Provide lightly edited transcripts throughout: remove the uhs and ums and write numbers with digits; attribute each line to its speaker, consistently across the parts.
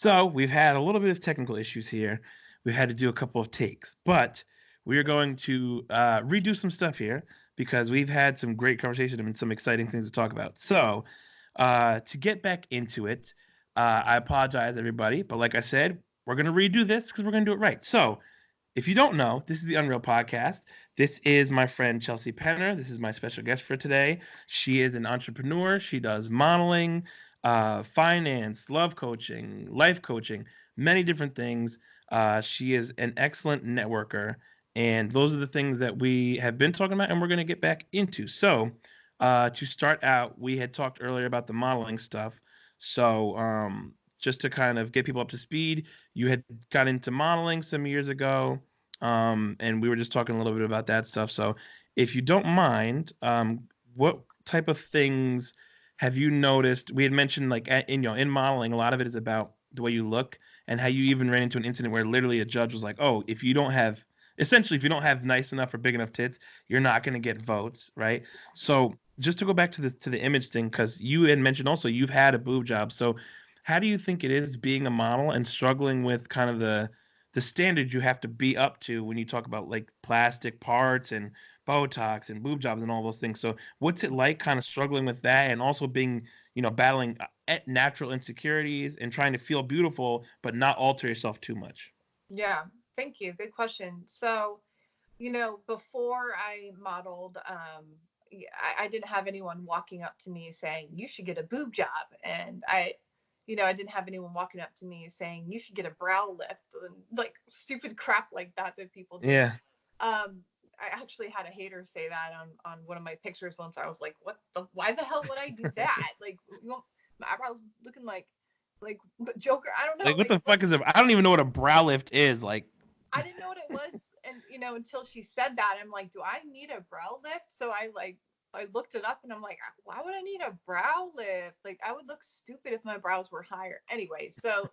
Speaker 1: So we've had a little bit of technical issues here. We've had to do a couple of takes, but we are going to redo some stuff here because we've had some great conversation and some exciting things to talk about. So to get back into it, I apologize, everybody, but like I said, we're going to redo this because we're going to do it right. So if you don't know, this is the Unreal Podcast. This is my friend Chelsea Penner. This is my special guest for today. She is an entrepreneur. She does modeling, finance, love coaching, life coaching, many different things. She is an excellent networker. And those are the things that we have been talking about and we're going to get back into. So, to start out, we had talked earlier about the modeling stuff. So, just to kind of get people up to speed, you had got into modeling some years ago, and we were just talking a little bit about that stuff. So, if you don't mind, what type of things have you noticed? We had mentioned like in modeling, a lot of it is about the way you look, and how you even ran into an incident where literally a judge was like, "Oh, if you don't have essentially if you don't have nice enough or big enough tits, you're not going to get votes," right? So just to go back to the image thing, because you had mentioned also you've had a boob job. So how do you think it is being a model and struggling with kind of the standards you have to be up to when you talk about like plastic parts and Botox and boob jobs and all those things? So what's it like kind of struggling with that and also being, battling natural insecurities and trying to feel beautiful but not alter yourself too much?
Speaker 2: Yeah, thank you. Good question. So, before I modeled, I didn't have anyone walking up to me saying, you should get a boob job. And I didn't have anyone walking up to me saying, you should get a brow lift and like stupid crap like that people do.
Speaker 1: Yeah.
Speaker 2: I actually had a hater say that on one of my pictures once. I was like, why the hell would I do that? Like, my eyebrows looking like Joker. I don't know.
Speaker 1: Like what the fuck is it? I don't even know what a brow lift is. Like
Speaker 2: I didn't know what it was, and until she said that, I'm like, do I need a brow lift? So I looked it up, and I'm like, why would I need a brow lift? Like, I would look stupid if my brows were higher. Anyway, so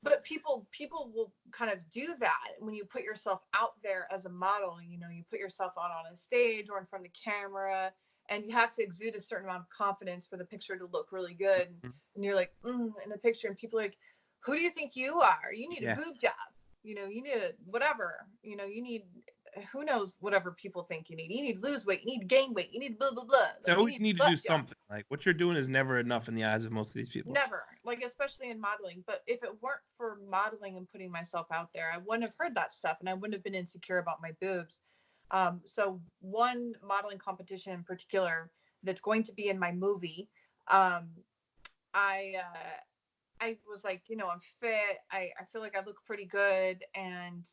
Speaker 2: but people will kind of do that when you put yourself out there as a model. You put yourself out on a stage or in front of the camera, and you have to exude a certain amount of confidence for the picture to look really good. And you're like, in the picture, and people are like, who do you think you are? You need a
Speaker 1: yeah.
Speaker 2: boob job. You need a whatever. You need, who knows, whatever people think you need. You need to lose weight. You need to gain weight. You need blah blah blah.
Speaker 1: They
Speaker 2: Like, you
Speaker 1: always
Speaker 2: need
Speaker 1: need to
Speaker 2: butt
Speaker 1: do
Speaker 2: job.
Speaker 1: something. Like what you're doing is never enough in the eyes of most of these people.
Speaker 2: Never, like, especially in modeling. But if it weren't for modeling and putting myself out there, I wouldn't have heard that stuff, and I wouldn't have been insecure about my boobs. So one modeling competition in particular that's going to be in my movie, um, I was like, I'm fit. I feel like I look pretty good. And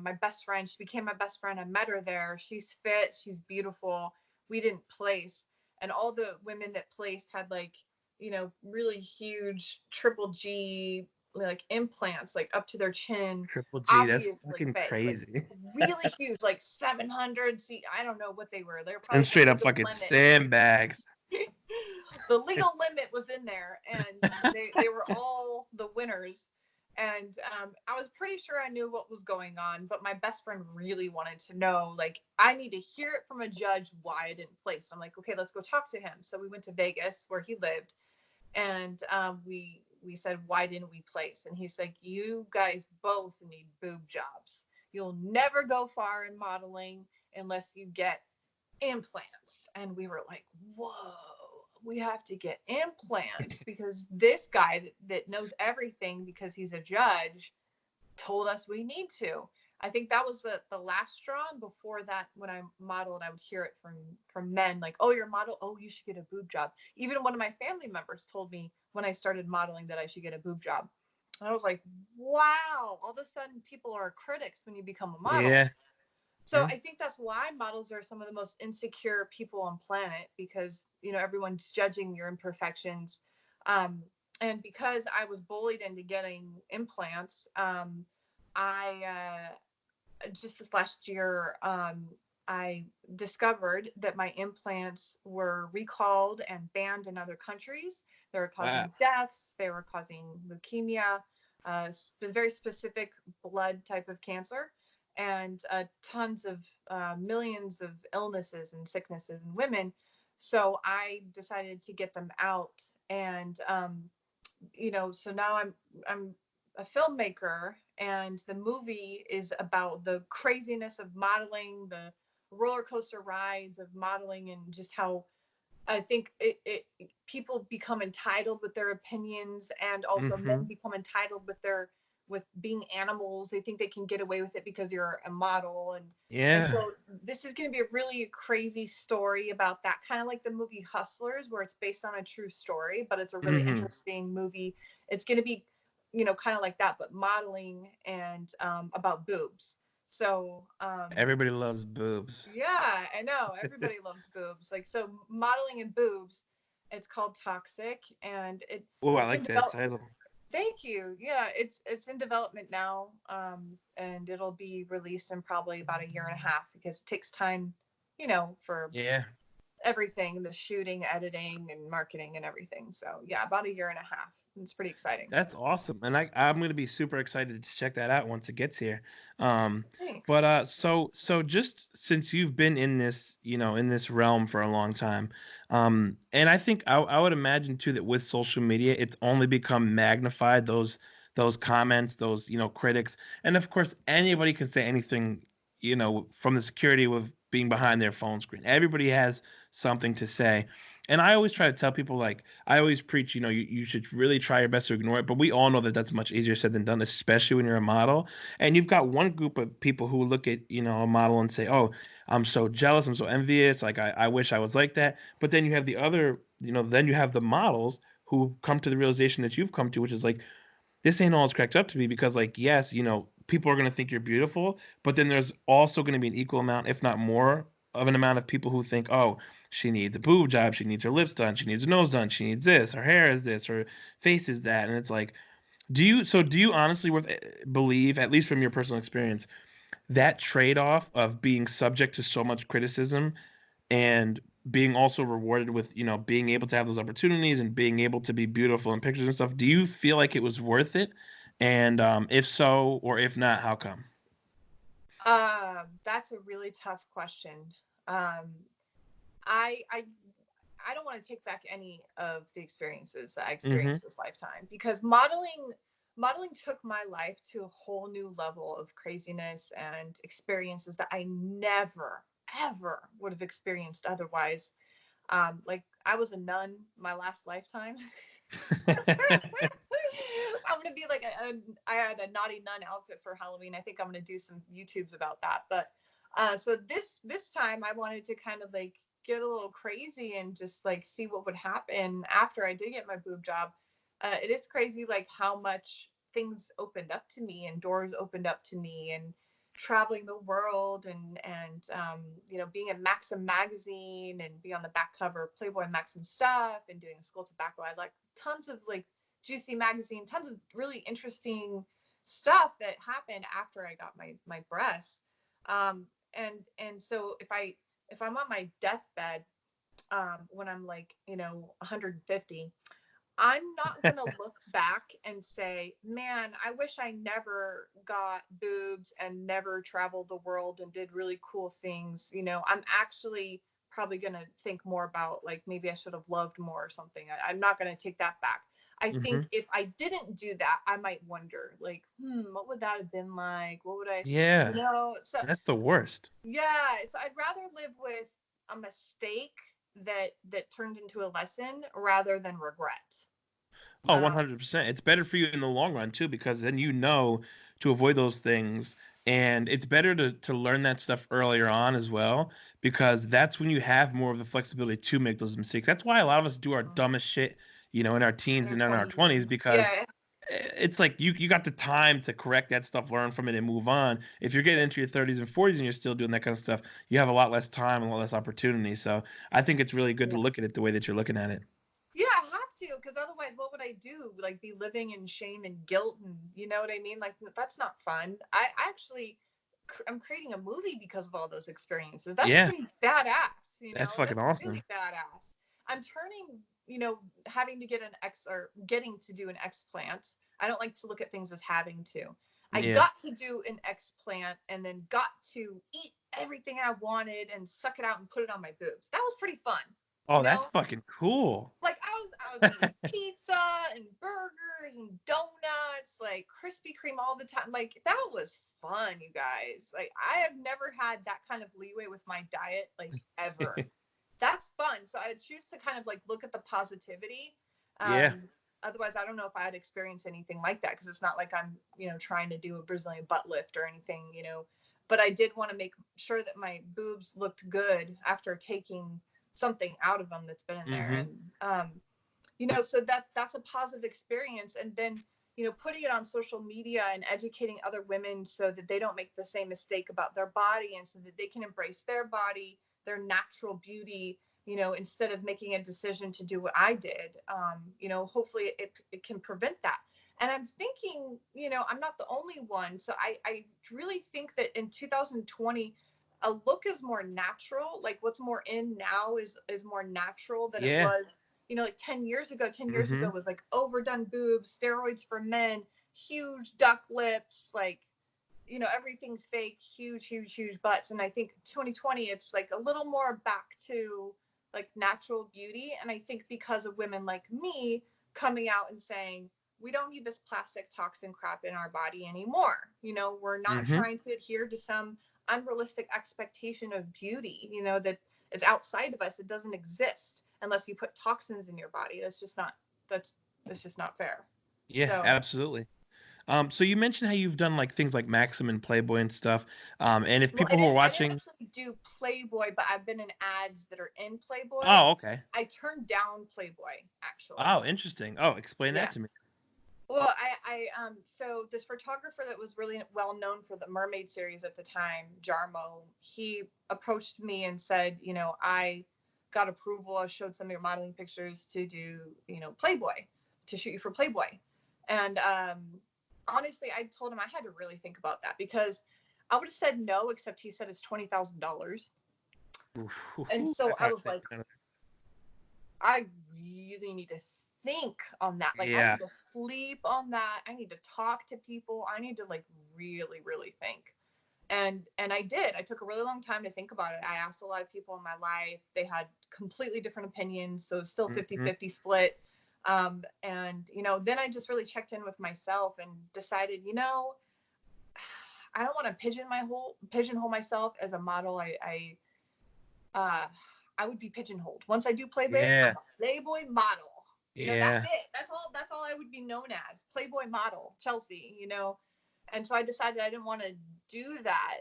Speaker 2: my best friend, she became my best friend. I met her there. She's fit. She's beautiful. We didn't place. And all the women that placed had like, really huge triple G, like implants, like up to their chin,
Speaker 1: Triple G, that's
Speaker 2: obviously
Speaker 1: fucking
Speaker 2: fake, like
Speaker 1: crazy.
Speaker 2: really huge, like 700. See, I don't know what they were. They were
Speaker 1: And
Speaker 2: probably the
Speaker 1: straight up
Speaker 2: legal
Speaker 1: fucking
Speaker 2: limit.
Speaker 1: sandbags.
Speaker 2: The legal limit was in there, and they were all the winners. And I was pretty sure I knew what was going on, but my best friend really wanted to know, like, I need to hear it from a judge why I didn't place. I'm like, okay, let's go talk to him. So we went to Vegas where he lived, and we said, why didn't we place? And he's like, you guys both need boob jobs. You'll never go far in modeling unless you get implants. And we were like, whoa, we have to get implants because this guy that knows everything because he's a judge told us we need to. I think that was the last straw. And before that, when I modeled, I would hear it from men like, oh, you're a model, oh, you should get a boob job. Even one of my family members told me when I started modeling that I should get a boob job. And I was like, wow, all of a sudden people are critics when you become a model.
Speaker 1: Yeah.
Speaker 2: So I think that's why models are some of the most insecure people on planet, because everyone's judging your imperfections. Um, and because I was bullied into getting implants, I just this last year, I discovered that my implants were recalled and banned in other countries. They were
Speaker 1: Wow.
Speaker 2: causing deaths. They were causing leukemia, very specific blood type of cancer, and tons of millions of illnesses and sicknesses in women. So I decided to get them out. And so now I'm a filmmaker, and the movie is about the craziness of modeling, the roller coaster rides of modeling, and just how I think people become entitled with their opinions, and also
Speaker 1: Mm-hmm.
Speaker 2: men become entitled with being animals. They think they can get away with it because you're a model, and
Speaker 1: Yeah.
Speaker 2: so this is going to be a really crazy story about that, kind of like the movie Hustlers, where it's based on a true story, but it's a really
Speaker 1: Mm-hmm.
Speaker 2: interesting movie. It's going to be, kind of like that, but modeling and about boobs. So
Speaker 1: Everybody loves boobs.
Speaker 2: yeah, I know. Everybody loves boobs. Like, so modeling and boobs, it's called Toxic, and
Speaker 1: Oh, I
Speaker 2: it's in
Speaker 1: like that
Speaker 2: develop.
Speaker 1: title.
Speaker 2: Thank you. Yeah, it's in development now. And it'll be released in probably about a year and a half, because it takes time, for
Speaker 1: Yeah.
Speaker 2: everything, the shooting, editing, and marketing and everything. So yeah, about a year and a half. It's pretty exciting.
Speaker 1: That's awesome, and I'm gonna be super excited to check that out once it gets here. Um,
Speaker 2: Thanks.
Speaker 1: but so just since you've been in this, in this realm for a long time, and I think I would imagine too that with social media, it's only become magnified, those comments, those critics, and of course anybody can say anything, from the security of being behind their phone screen. Everybody has something to say. And I always try to tell people, like, I always preach, you should really try your best to ignore it. But we all know that that's much easier said than done, especially when you're a model. And you've got one group of people who look at, a model and say, oh, I'm so jealous. I'm so envious. Like, I wish I was like that. But then you have the other, then you have the models who come to the realization that you've come to, which is like, this ain't all it's cracked up to be, because like, yes, people are going to think you're beautiful, but then there's also going to be an equal amount, if not more of an amount of people who think, oh, she needs a boob job, she needs her lips done, she needs her nose done, she needs this, her hair is this, her face is that. And it's like, do you honestly believe, at least from your personal experience, that trade-off of being subject to so much criticism and being also rewarded with, being able to have those opportunities and being able to be beautiful in pictures and stuff, do you feel like it was worth it? And if so, or if not, how come?
Speaker 2: That's a really tough question. Um, I I I don't want to take back any of the experiences that I
Speaker 1: Mm-hmm.
Speaker 2: experienced this lifetime, because modeling took my life to a whole new level of craziness and experiences that I never ever would have experienced otherwise. Like, I was a nun my last lifetime. I'm gonna be like I had a naughty nun outfit for Halloween. I think I'm gonna do some YouTubes about that. But so this time I wanted to kind of like get a little crazy and just like see what would happen after I did get my boob job. It is crazy, like how much things opened up to me and doors opened up to me, and traveling the world, and being in Maxim magazine and be on the back cover of Playboy and Maxim stuff, and doing Skull Tobacco. I like tons of like Juicy magazine, tons of really interesting stuff that happened after I got my breasts. And so if I'm on my deathbed, when I'm like 150, I'm not going to look back and say, man, I wish I never got boobs and never traveled the world and did really cool things. I'm actually probably going to think more about, like, maybe I should have loved more or something. I'm not going to take that back. I
Speaker 1: Mm-hmm.
Speaker 2: think if I didn't do that, I might wonder, like, what would that have been like? What would I,
Speaker 1: Yeah,
Speaker 2: so
Speaker 1: that's the worst.
Speaker 2: yeah, so I'd rather live with a mistake that turned into a lesson rather than regret.
Speaker 1: Oh,
Speaker 2: Um,
Speaker 1: 100%. It's better for you in the long run too, because then to avoid those things. And it's better to learn that stuff earlier on as well, because that's when you have more of the flexibility to make those mistakes. That's why a lot of us do our dumbest shit, in our
Speaker 2: in
Speaker 1: teens
Speaker 2: their
Speaker 1: and in our
Speaker 2: 20s.
Speaker 1: 20s, because
Speaker 2: Yeah,
Speaker 1: it's like you got the time to correct that stuff, learn from it, and move on. If you're getting into your 30s and 40s and you're still doing that kind of stuff, you have a lot less time and a lot less opportunity. So I think it's really good to
Speaker 2: yeah,
Speaker 1: look at it the way that you're looking at it.
Speaker 2: yeah. I have to, because otherwise, what would I do? Like, be living in shame and guilt, and you know what I mean? Like, that's not fun. I actually, I'm creating a movie because of all those experiences. That's
Speaker 1: Yeah,
Speaker 2: pretty badass.
Speaker 1: that's fucking
Speaker 2: That's really
Speaker 1: awesome.
Speaker 2: badass. I'm turning, having to get an X, or getting to do an explant. I don't like to look at things as having to. I
Speaker 1: Yeah.
Speaker 2: got to do an explant and then got to eat everything I wanted and suck it out and put it on my boobs. That was pretty fun,
Speaker 1: Oh,
Speaker 2: you
Speaker 1: that's
Speaker 2: know?
Speaker 1: fucking cool.
Speaker 2: Like, I was eating pizza and burgers and donuts, like Krispy Kreme all the time. Like that was fun, you guys. Like I have never had that kind of leeway with my diet, like ever. That's fun. So I choose to kind of like look at the positivity.
Speaker 1: Yeah.
Speaker 2: Otherwise, I don't know if I had experienced anything like that because it's not like I'm, trying to do a Brazilian butt lift or anything. But I did want to make sure that my boobs looked good after taking something out of them that's been in there.
Speaker 1: Mm-hmm.
Speaker 2: And, so that's a positive experience. And then, putting it on social media and educating other women so that they don't make the same mistake about their body and so that they can embrace their body, their natural beauty, instead of making a decision to do what I did. Hopefully it can prevent that. And I'm thinking, I'm not the only one. So I really think that in 2020, a look is more natural. Like what's more in now is more natural than it
Speaker 1: Yeah.
Speaker 2: was, like 10 years ago. 10 years
Speaker 1: Mm-hmm.
Speaker 2: ago was like overdone boobs, steroids for men, huge duck lips, like, everything fake, huge, huge, huge butts. And I think 2020, it's like a little more back to like natural beauty. And I think because of women like me coming out and saying, we don't need this plastic toxin crap in our body anymore. We're not
Speaker 1: Mm-hmm.
Speaker 2: trying to adhere to some unrealistic expectation of beauty, that is outside of us. It doesn't exist unless you put toxins in your body. That's just not fair.
Speaker 1: Yeah,
Speaker 2: So
Speaker 1: absolutely. So you mentioned how you've done like things like Maxim and Playboy and stuff. And if
Speaker 2: well,
Speaker 1: people who are
Speaker 2: I didn't
Speaker 1: watching,
Speaker 2: actually do Playboy, but I've been in ads that are in Playboy.
Speaker 1: oh, okay.
Speaker 2: I turned down Playboy actually.
Speaker 1: Oh, interesting. Oh, explain that
Speaker 2: Yeah.
Speaker 1: to me.
Speaker 2: Well, so this photographer that was really well known for the Mermaid series at the time, Jarmo, he approached me and said, I got approval. I showed some of your modeling pictures to do, Playboy, to shoot you for Playboy. And honestly, I told him I had to really think about that because I would have said no, except he said it's $20,000. And so
Speaker 1: That's
Speaker 2: I
Speaker 1: hard
Speaker 2: was
Speaker 1: to
Speaker 2: like,
Speaker 1: think.
Speaker 2: I really need to think on that. Like I
Speaker 1: Yeah.
Speaker 2: need to sleep on that. I need to talk to people. I need to like really, really think. And I did. I took a really long time to think about it. I asked a lot of people in my life. They had completely different opinions. So it's still
Speaker 1: Mm-hmm.
Speaker 2: 50-50 split. And then I just really checked in with myself and decided, I don't want to pigeonhole myself as a model. Uh, I would be pigeonholed. Once I do Playboy,
Speaker 1: Yeah.
Speaker 2: I'm a Playboy model. That's
Speaker 1: Yeah.
Speaker 2: it. That's all I would be known as. Playboy model, Chelsea. And so I decided I didn't want to do that.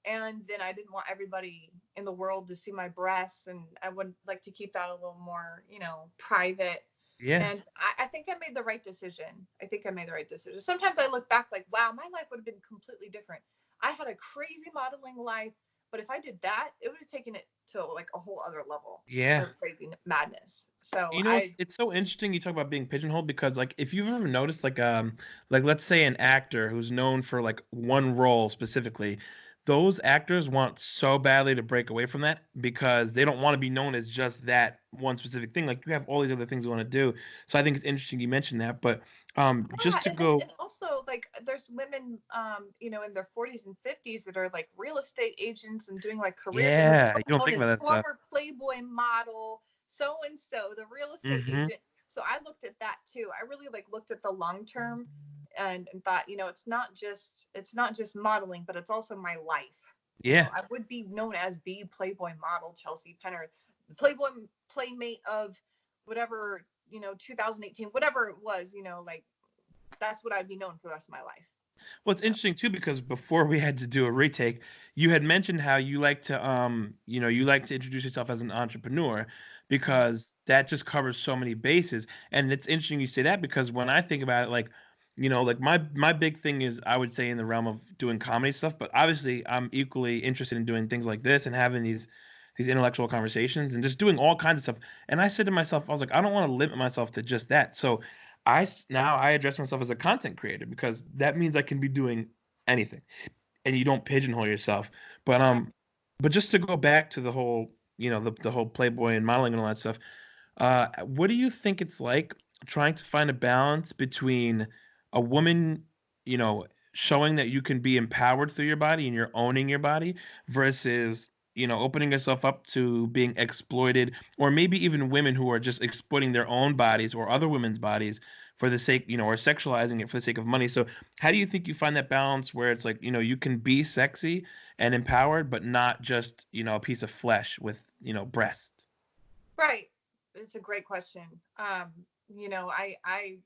Speaker 2: And then I didn't want everybody in the world to see my breasts, and I would like to keep that a little more, private.
Speaker 1: Yeah.
Speaker 2: And I think I made the right decision. Sometimes I look back like, wow, my life would have been completely different. I had a crazy modeling life, but if I did that, it would have taken it to like a whole other level
Speaker 1: Yeah.
Speaker 2: of crazy madness. So
Speaker 1: It's so interesting you talk about being pigeonholed because like if you've ever noticed like let's say an actor who's known for like one role specifically, those actors want so badly to break away from that because they don't want to be known as just that one specific thing. Like you have all these other things you want to do. So I think it's interesting you mentioned that. But
Speaker 2: yeah,
Speaker 1: just to
Speaker 2: and then
Speaker 1: go,
Speaker 2: and also like there's women, in their 40s and 50s that are like real estate agents and doing like careers, and they're
Speaker 1: yeah,
Speaker 2: still
Speaker 1: you don't
Speaker 2: known
Speaker 1: think
Speaker 2: as
Speaker 1: about that stuff.
Speaker 2: former Playboy model, so and so, the real estate
Speaker 1: Mm-hmm.
Speaker 2: agent. So I looked at that too. I really like looked at the long term, and thought, it's not just modeling, but it's also my life.
Speaker 1: Yeah.
Speaker 2: I would be known as the Playboy model, Chelsea Penner, the Playboy playmate of whatever, 2018, whatever it was, like that's what I'd be known for the rest of my life.
Speaker 1: Well, it's
Speaker 2: So
Speaker 1: interesting too because before we had to do a retake, you had mentioned how you like to you like to introduce yourself as an entrepreneur
Speaker 2: mhm.
Speaker 1: because that just covers so many bases. And it's interesting you say that because when I think about it, like like my big thing is I would say in the realm of doing comedy stuff, but obviously I'm equally interested in doing things like this and having these intellectual conversations and just doing all kinds of stuff. And I said to myself, I was like, I don't want to limit myself to just that. So now I address myself as a content creator because that means I can be doing anything and you don't pigeonhole yourself. But
Speaker 2: Yeah.
Speaker 1: but just to go back to the whole the whole Playboy and modeling and all that stuff, what do you think it's like trying to find a balance between a woman, showing that you can be empowered through your body and you're owning your body versus opening yourself up to being exploited, or maybe even women who are just exploiting their own bodies or other women's bodies for the sake, or sexualizing it for the sake of money. So how do you think you find that balance where it's like, you can be sexy and empowered, but not just, a piece of flesh with, breast?
Speaker 2: Right. It's a great question. You know, I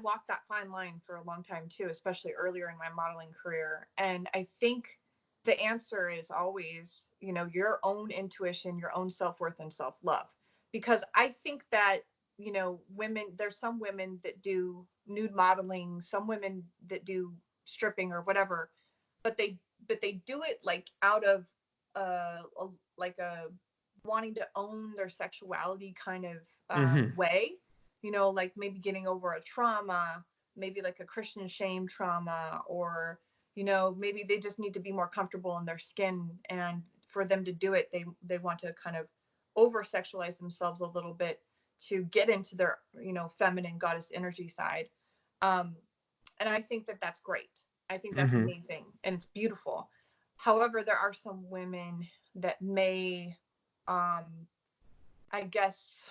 Speaker 2: walked that fine line for a long time too, especially earlier in my modeling career. And I think the answer is always, your own intuition, your own self-worth and self-love. Because I think that, women, there's some women that do nude modeling, some women that do stripping or whatever, but they do it like out of like a wanting to own their sexuality kind of
Speaker 1: Mm-hmm.
Speaker 2: way, like maybe getting over a trauma, maybe like a Christian shame trauma, or, maybe they just need to be more comfortable in their skin. And for them to do it, they want to kind of over sexualize themselves a little bit to get into their, feminine goddess energy side. Um, and I think that that's great. I think that's
Speaker 1: Mm-hmm.
Speaker 2: amazing and it's beautiful. However, there are some women that may, um, I guess,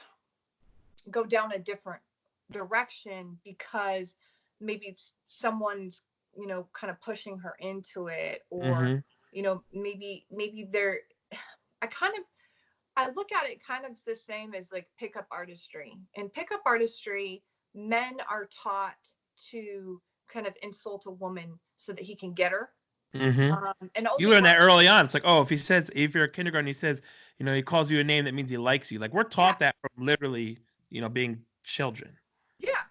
Speaker 2: go down a different direction because maybe someone's, kind of pushing her into it, or,
Speaker 1: Mm-hmm.
Speaker 2: maybe they're, I kind of, I look at it kind of the same as like pickup artistry. In pickup artistry, men are taught to kind of insult a woman so that he can get her.
Speaker 1: Mm-hmm.
Speaker 2: And
Speaker 1: You
Speaker 2: only
Speaker 1: learn that
Speaker 2: women,
Speaker 1: early on. It's like, oh, if you're a kindergarten, he says, he calls you a name, that means he likes you. Like, we're
Speaker 2: yeah,
Speaker 1: taught that from literally, being children.
Speaker 2: yeah.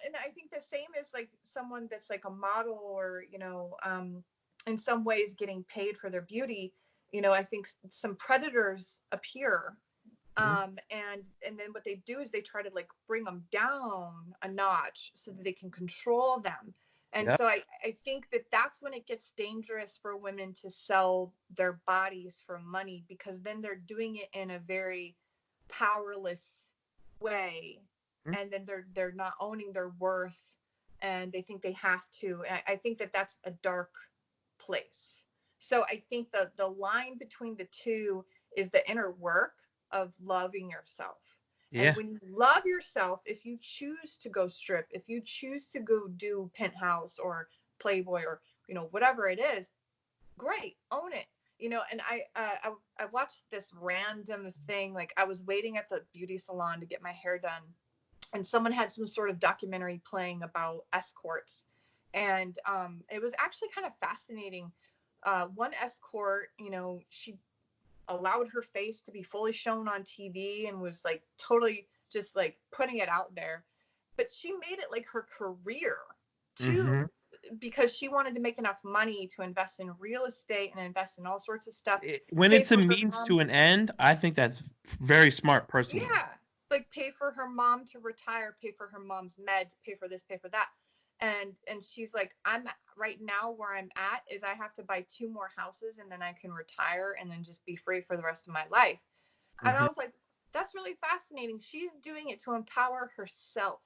Speaker 2: And I think the same is like someone that's like a model, or, in some ways getting paid for their beauty. I think some predators appear,
Speaker 1: Mhm.
Speaker 2: and then what they do is they try to like bring them down a notch so that they can control them. And
Speaker 1: Yep.
Speaker 2: so I think that that's when it gets dangerous for women to sell their bodies for money, because then they're doing it in a very powerless way,
Speaker 1: Mhm.
Speaker 2: and then they're not owning their worth, and they think they have to. And I think that that's a dark place. So I think the line between the two is the inner work of loving yourself. And
Speaker 1: Yeah.
Speaker 2: when you love yourself, if you choose to go strip, if you choose to go do Penthouse or Playboy, or whatever it is, great, own it. And I watched this random thing. Like, I was waiting at the beauty salon to get my hair done, and someone had some sort of documentary playing about escorts, and it was actually kind of fascinating. One escort, she allowed her face to be fully shown on TV and was like totally just like putting it out there. But she made it like her career too,
Speaker 1: Hmm.
Speaker 2: because she wanted to make enough money to invest in real estate and invest in all sorts of stuff,
Speaker 1: When
Speaker 2: pay
Speaker 1: it's a
Speaker 2: for her
Speaker 1: means
Speaker 2: mom.
Speaker 1: to an end, I think that's very smart, personally.
Speaker 2: Yeah, like pay for her mom to retire, pay for her mom's meds, pay for this, pay for that. And she's like, I'm right now where I'm at is I have to buy two more houses and then I can retire and then just be free for the rest of my life. And I
Speaker 1: Hmm.
Speaker 2: was like, that's really fascinating. She's doing it to empower herself,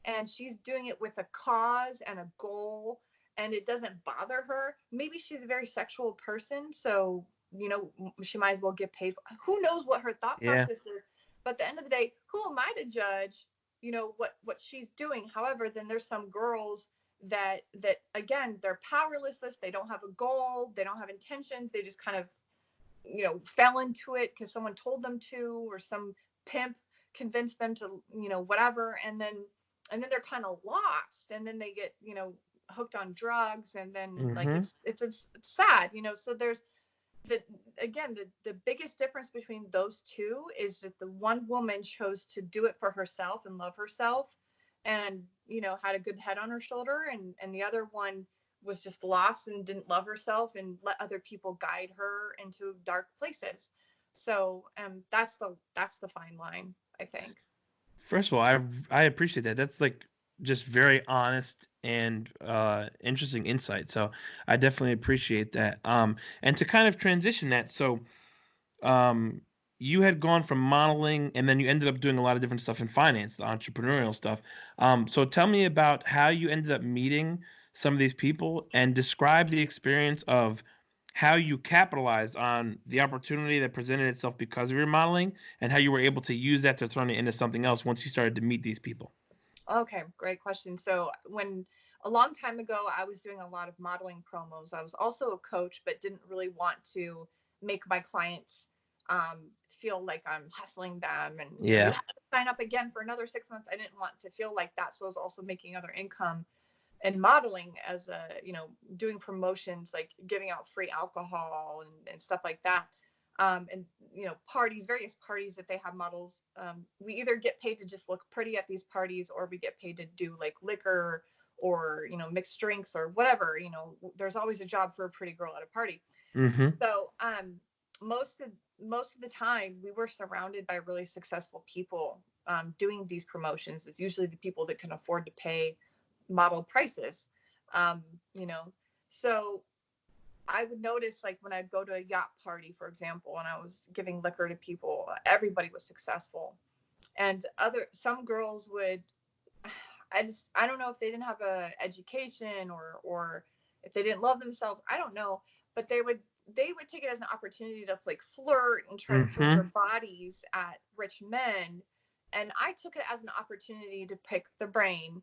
Speaker 2: and she's doing it with a cause and a goal, and it doesn't bother her. Maybe she's a very sexual person, so she might as well get paid for. Who knows what her thought
Speaker 1: Yeah.
Speaker 2: process is? But at the end of the day, who am I to judge? What she's doing. However, then there's some girls that again, they're powerless. They don't have a goal. They don't have intentions. They just kind of fell into it because someone told them to, or some pimp convinced them to, whatever. And then they're kind of lost, and then they get, hooked on drugs, and then like
Speaker 1: Hmm.
Speaker 2: it's sad, so there's the again the biggest difference between those two is that the one woman chose to do it for herself and love herself, and had a good head on her shoulder, and the other one was just lost and didn't love herself and let other people guide her into dark places. So that's the fine line, I think.
Speaker 1: First of all, I appreciate that. That's like just very honest and interesting insight. So I definitely appreciate that. And to kind of transition that, so um, you had gone from modeling and then you ended up doing a lot of different stuff in finance, the entrepreneurial stuff. So tell me about how you ended up meeting some of these people and describe the experience of how you capitalized on the opportunity that presented itself because of your modeling, and how you were able to use that to turn it into something else once you started to meet these people.
Speaker 2: Okay, great question. So when a long time ago, I was doing a lot of modeling promos. I was also a coach, but didn't really want to make my clients feel like I'm hustling them and, you
Speaker 1: Yeah.
Speaker 2: have to sign up again for another 6 months. I didn't want to feel like that. So I was also making other income and modeling as a, doing promotions, like giving out free alcohol and stuff like that. And parties, various parties that they have models. We either get paid to just look pretty at these parties, or we get paid to do like liquor or mixed drinks or whatever. There's always a job for a pretty girl at a party.
Speaker 1: Mm-hmm.
Speaker 2: So most of the time we were surrounded by really successful people doing these promotions. It's usually the people that can afford to pay model prices. Um, you know, so I would notice, like, when I'd go to a yacht party, for example, and I was giving liquor to people, everybody was successful. And some girls would, I don't know if they didn't have a education, or if they didn't love themselves. I don't know, but they would take it as an opportunity to like flirt and try to throw their
Speaker 1: Mm-hmm.
Speaker 2: bodies at rich men. And I took it as an opportunity to pick the brain.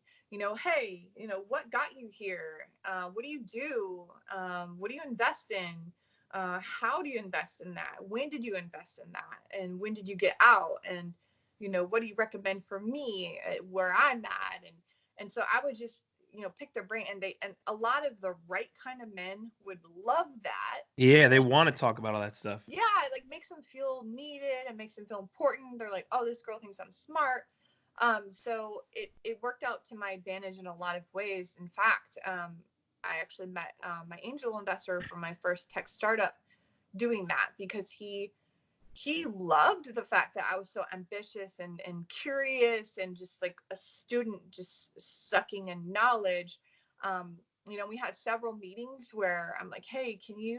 Speaker 2: Hey, what got you here? What do you do? What do you invest in? How do you invest in that? When did you invest in that? And when did you get out? And what do you recommend for me where I'm at? And so I would just pick their brain, and a lot of the right kind of men would love that.
Speaker 1: Yeah, they want to talk about all that stuff.
Speaker 2: Yeah, it like makes them feel needed and makes them feel important. They're like, oh, this girl thinks I'm smart. So it worked out to my advantage in a lot of ways. In fact, I actually met my angel investor from my first tech startup doing that, because he loved the fact that I was so ambitious and curious and just like a student, just sucking in knowledge. We had several meetings where I'm like, hey, can you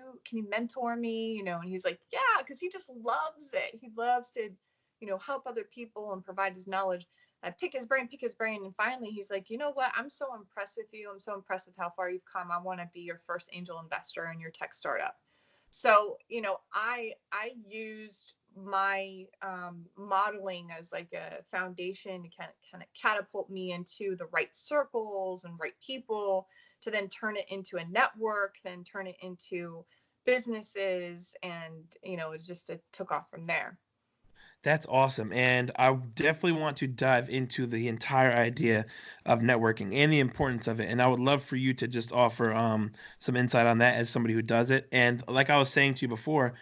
Speaker 2: mentor me? And he's like, yeah, because he just loves it. He loves to, help other people and provide his knowledge. I pick his brain, and finally he's like, you know what? I'm so impressed with you. I'm so impressed with how far you've come. I want to be your first angel investor in your tech startup. So I used my modeling as like a foundation to kind of catapult me into the right circles and right people, to then turn it into a network, then turn it into businesses, and it took off from there.
Speaker 1: That's awesome. And I definitely want to dive into the entire idea of networking and the importance of it. And I would love for you to just offer some insight on that as somebody who does it. And like I was saying to you before,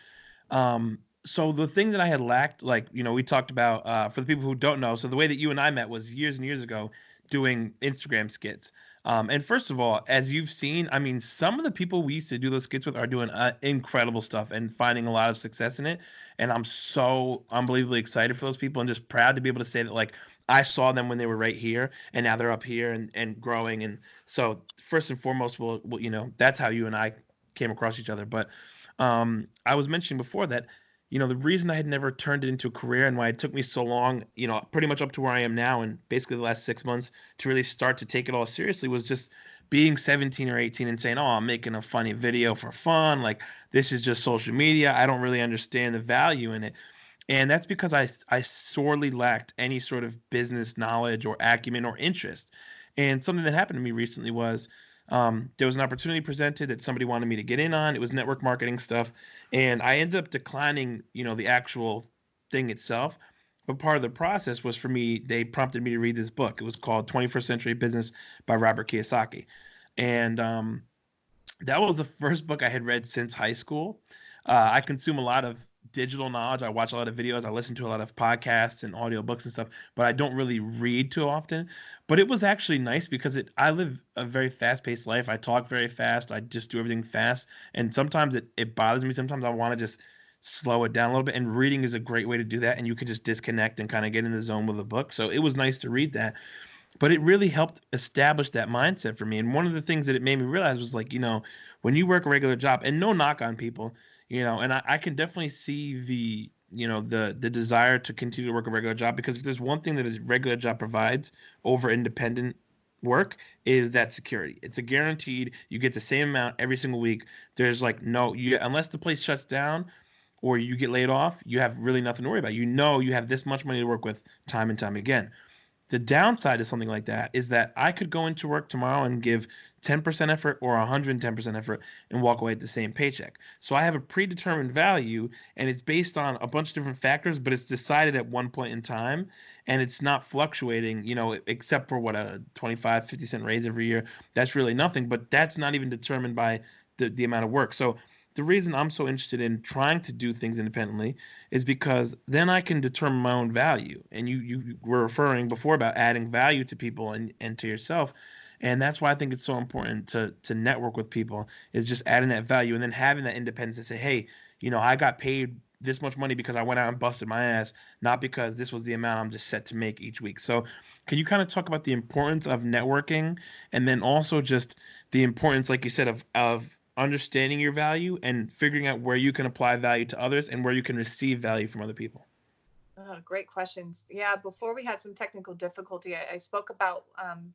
Speaker 1: so the thing that I had lacked, like, we talked about, for the people who don't know, so the way that you and I met was years and years ago doing Instagram skits. And first of all, as you've seen, I mean, some of the people we used to do those skits with are doing incredible stuff and finding a lot of success in it. And I'm so unbelievably excited for those people and just proud to be able to say that, like, I saw them when they were right here and now they're up here and growing. And so first and foremost, we'll that's how you and I came across each other. But I was mentioning before that, the reason I had never turned it into a career and why it took me so long, pretty much up to where I am now and basically the last 6 months to really start to take it all seriously was just being 17 or 18 and saying, oh, I'm making a funny video for fun. Like, this is just social media. I don't really understand the value in it. And that's because I sorely lacked any sort of business knowledge or acumen or interest. And something that happened to me recently was there was an opportunity presented that somebody wanted me to get in on. It was network marketing stuff, and I ended up declining, the actual thing itself. But part of the process was for me, they prompted me to read this book. It was called 21st Century Business by Robert Kiyosaki. And that was the first book I had read since high school. I consume a lot of digital knowledge. I watch a lot of videos. I listen to a lot of podcasts and audiobooks and stuff, but I don't really read too often. But it was actually nice because I live a very fast-paced life. I talk very fast. I just do everything fast. And sometimes it bothers me. Sometimes I want to just slow it down a little bit. And reading is a great way to do that. And you can just disconnect and kind of get in the zone with a book. So it was nice to read that. But it really helped establish that mindset for me. And one of the things that it made me realize was, like, when you work a regular job, and no knock on people, and I can definitely see the desire to continue to work a regular job, because if there's one thing that a regular job provides over independent work is that security. It's a guaranteed, you get the same amount every single week. There's like no, you, unless the place shuts down or you get laid off, you have really nothing to worry about. You know you have this much money to work with time and time again. The downside of something like that is that I could go into work tomorrow and give 10% effort or 110% effort and walk away at the same paycheck. So I have a predetermined value and it's based on a bunch of different factors, but it's decided at one point in time and it's not fluctuating, you know, except for what a 25, 50 cent raise every year. That's really nothing, but that's not even determined by the amount of work. So the reason I'm so interested in trying to do things independently is because then I can determine my own value. And you were referring before about adding value to people and to yourself. And that's why I think it's so important to network with people is just adding that value and then having that independence to say, hey, you know, I got paid this much money because I went out and busted my ass, not because this was the amount I'm just set to make each week. So can you kind of talk about the importance of networking and then also just the importance, like you said, of understanding your value and figuring out where you can apply value to others and where you can receive value from other people?
Speaker 2: Oh, great questions. Yeah, before we had some technical difficulty, I spoke about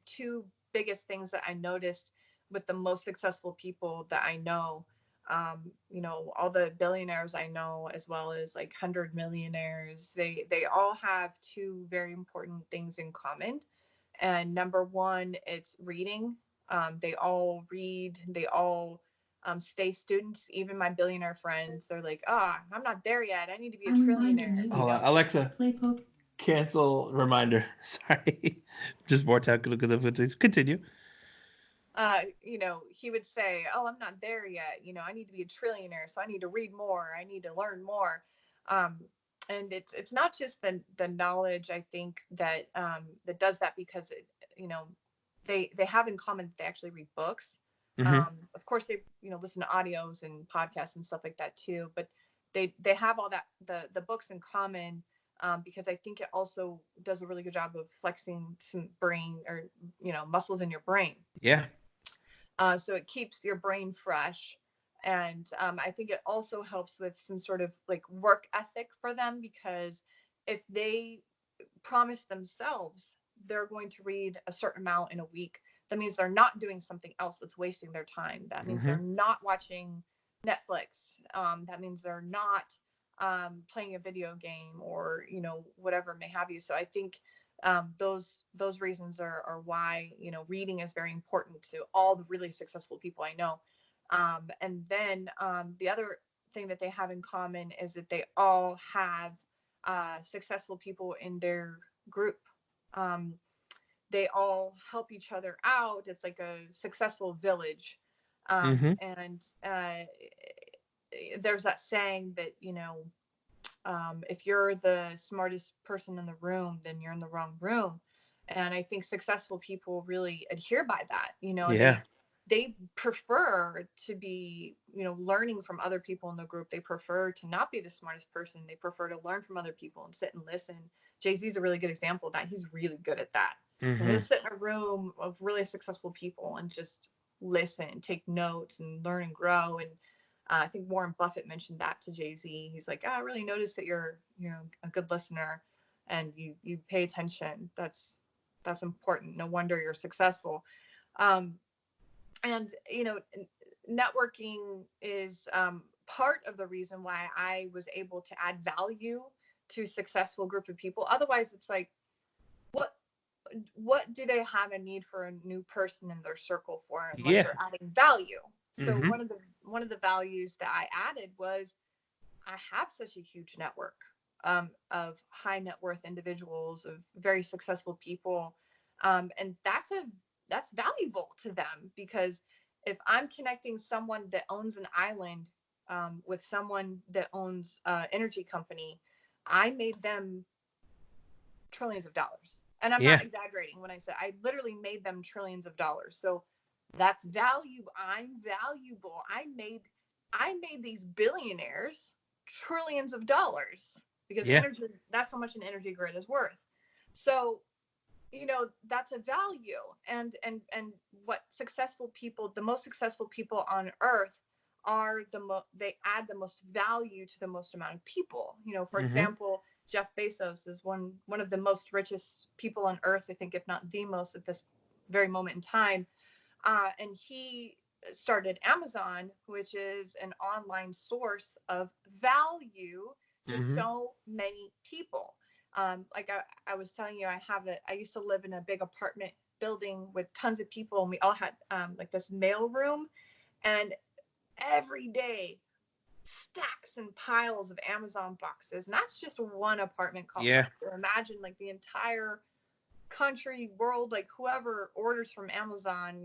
Speaker 2: two biggest things that I noticed with the most successful people that I know. All the billionaires I know, as well as like 100 millionaires, they all have two very important things in common. And number one, it's reading. They all read. They all stay students. Even my billionaire friends, they're like, "Ah, I'm not there yet. I need to be a
Speaker 3: I'm reminding
Speaker 2: trillionaire."
Speaker 3: you.
Speaker 2: You
Speaker 1: Hold on,
Speaker 2: know,
Speaker 1: Alexa,
Speaker 3: Playboy.
Speaker 1: cancel reminder. Sorry. Just more technical difficulties. Continue.
Speaker 2: he would say, "Oh, I'm not there yet. I need to be a trillionaire, so I need to read more. I need to learn more." Um, and it's not just the knowledge. I think that does that because you know, they have in common that they actually read books.
Speaker 1: Hmm.
Speaker 2: Of course, they listen to audios and podcasts and stuff like that too. But they have all that the books in common. Because I think it also does a really good job of flexing some brain or muscles in your brain.
Speaker 1: Yeah.
Speaker 2: So it keeps your brain fresh. And I think it also helps with some sort of like work ethic for them because if they promise themselves they're going to read a certain amount in a week, that means they're not doing something else that's wasting their time. That means they're
Speaker 1: Hmm.
Speaker 2: not watching Netflix. That means they're not playing a video game or whatever may have you. So I think those reasons are why reading is very important to all the really successful people I know. And then the other thing that they have in common is that they all have successful people in their group. Um, they all help each other out. It's like a successful village.
Speaker 1: Hmm.
Speaker 2: And there's that saying that, if you're the smartest person in the room, then you're in the wrong room. And I think successful people really adhere by that.
Speaker 1: Yeah.
Speaker 2: They prefer to be, learning from other people in the group. They prefer to not be the smartest person. They prefer to learn from other people and sit and listen. Jay-Z's a really good example of that. He's really good at that. He'll
Speaker 1: Hmm.
Speaker 2: sit in a room of really successful people and just listen, take notes, and learn and grow. And I think Warren Buffett mentioned that to Jay-Z. He's like, I really noticed that you're, a good listener and you pay attention. That's important. No wonder you're successful. Um, and networking is part of the reason why I was able to add value to a successful group of people. Otherwise, it's like, what what do they have a need for a new person in their circle for unless
Speaker 1: Yeah.
Speaker 2: they're adding value? So
Speaker 1: Hmm.
Speaker 2: one of the values that I added was I have such a huge network of high net worth individuals, of very successful people, and that's valuable to them because if I'm connecting someone that owns an island with someone that owns an energy company, I made them trillions of dollars. And I'm
Speaker 1: Yeah.
Speaker 2: not exaggerating when I say I literally made them trillions of dollars. So that's value. I'm valuable. I made these billionaires trillions of dollars because
Speaker 1: Yeah.
Speaker 2: energy, that's how much an energy grid is worth. So, that's a value. And what successful people, the most successful people on earth are they add the most value to the most amount of people. For
Speaker 1: Hmm.
Speaker 2: example, Jeff Bezos is one of the most richest people on earth, I think, if not the most at this very moment in time. And he started Amazon, which is an online source of value to
Speaker 1: Mm-hmm.
Speaker 2: so many people. Like I was telling you, I used to live in a big apartment building with tons of people, and we all had like this mail room, and every day stacks and piles of Amazon boxes. And that's just one apartment
Speaker 1: Yeah.
Speaker 2: complex. So imagine like the entire country, world, like whoever orders from Amazon,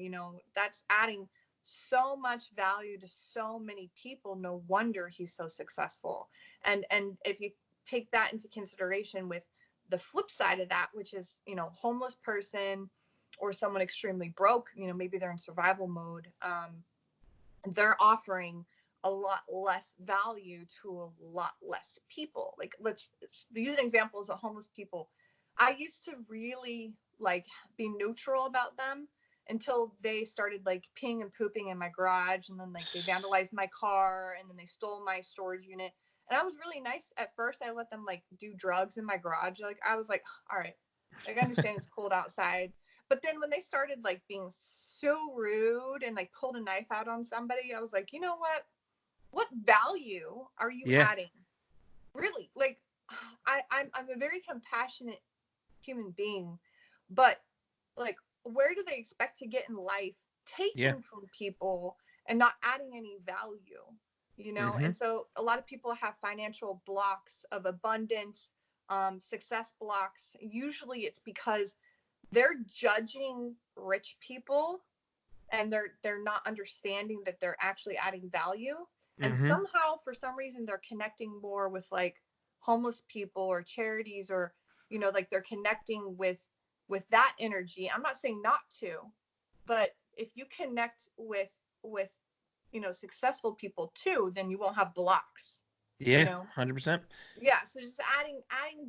Speaker 2: that's adding so much value to so many people. No wonder he's so successful. And if you take that into consideration with the flip side of that, which is, homeless person or someone extremely broke, maybe they're in survival mode, they're offering a lot less value to a lot less people. Like, let's use an example as a homeless people. I used to really like be neutral about them until they started like peeing and pooping in my garage, and then like they vandalized my car, and then they stole my storage unit. And I was really nice at first. I let them like do drugs in my garage. Like, I was like, all right, like, I understand it's cold outside. But then when they started like being so rude and like pulled a knife out on somebody, I was like, you know what? What value are you
Speaker 1: Yeah.
Speaker 2: adding? Really? Like, I'm a very compassionate human being, but like, where do they expect to get in life
Speaker 1: Yeah.
Speaker 2: taking from people and not adding any value?
Speaker 1: Mm-hmm.
Speaker 2: And so a lot of people have financial blocks of abundance, success blocks. Usually it's because they're judging rich people, and they're not understanding that they're actually adding value. And
Speaker 1: Mm-hmm.
Speaker 2: somehow, for some reason, they're connecting more with like homeless people or charities, or like they're connecting with that energy. I'm not saying not to, but if you connect with successful people too, then you won't have blocks. you
Speaker 1: Yeah.
Speaker 2: know
Speaker 1: 100%.
Speaker 2: yeah, so just adding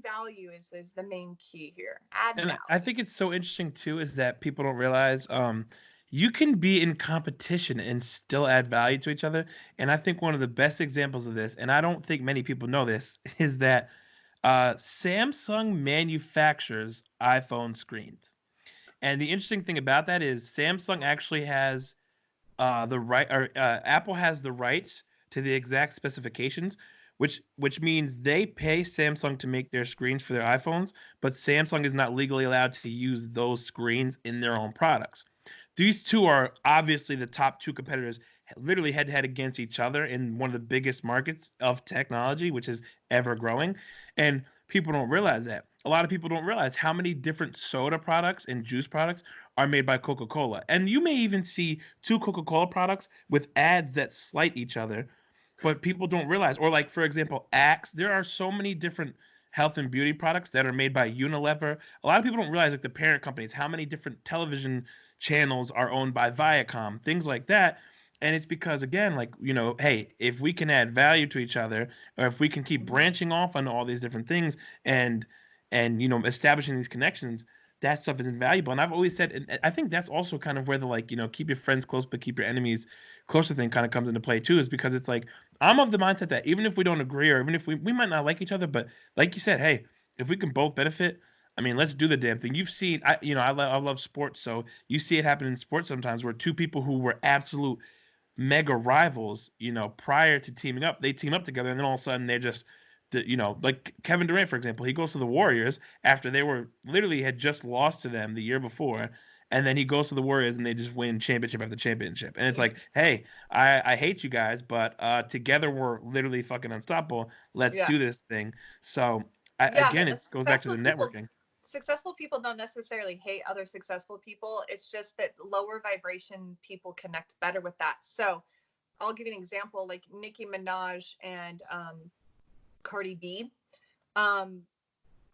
Speaker 2: value is the main key here. Add
Speaker 1: And I
Speaker 2: value.
Speaker 1: think it's so interesting too is that people don't realize you can be in competition and still add value to each other. And I think one of the best examples of this, and I don't think many people know this, is that Samsung manufactures iPhone screens. And the interesting thing about that is Samsung actually has the right, or Apple has the rights to the exact specifications, which means they pay Samsung to make their screens for their iPhones, but Samsung is not legally allowed to use those screens in their own products. These two are obviously the top two competitors, literally head to head against each other in one of the biggest markets of technology, which is ever growing. And people don't realize that. A lot of people don't realize how many different soda products and juice products are made by Coca-Cola. And you may even see two Coca-Cola products with ads that slight each other, but people don't realize. Or like, for example, Axe. There are so many different health and beauty products that are made by Unilever. A lot of people don't realize, like, the parent companies, how many different television channels are owned by Viacom, things like that. And it's because, again, like, hey, if we can add value to each other, or if we can keep
Speaker 2: Mhm.
Speaker 1: branching off on all these different things, and establishing these connections, that stuff is invaluable. And I've always said, and I think that's also kind of where the, like, keep your friends close but keep your enemies closer thing kind of comes into play too, is because it's like, I'm of the mindset that even if we don't agree, or even if we might not like each other, but like you said, hey, if we can both benefit, I mean, let's do the damn thing. You've seen, I love sports, so you see it happen in sports sometimes, where two people who were absolute mega rivals, prior to teaming up, they team up together, and then all of a sudden they're just, like Kevin Durant, for example, he goes to the Warriors after they were literally had just lost to them the year before, and then he goes to the Warriors and they just win championship after championship. And it's like, hey, I hate you guys, but together we're literally fucking unstoppable. Let's
Speaker 2: Yeah.
Speaker 1: do this thing. So
Speaker 2: Yeah,
Speaker 1: again,
Speaker 2: but
Speaker 1: it goes back to the networking.
Speaker 2: successful people don't necessarily hate other successful people. It's just that lower vibration people connect better with that. So I'll give you an example, like Nicki Minaj and Cardi B. Um,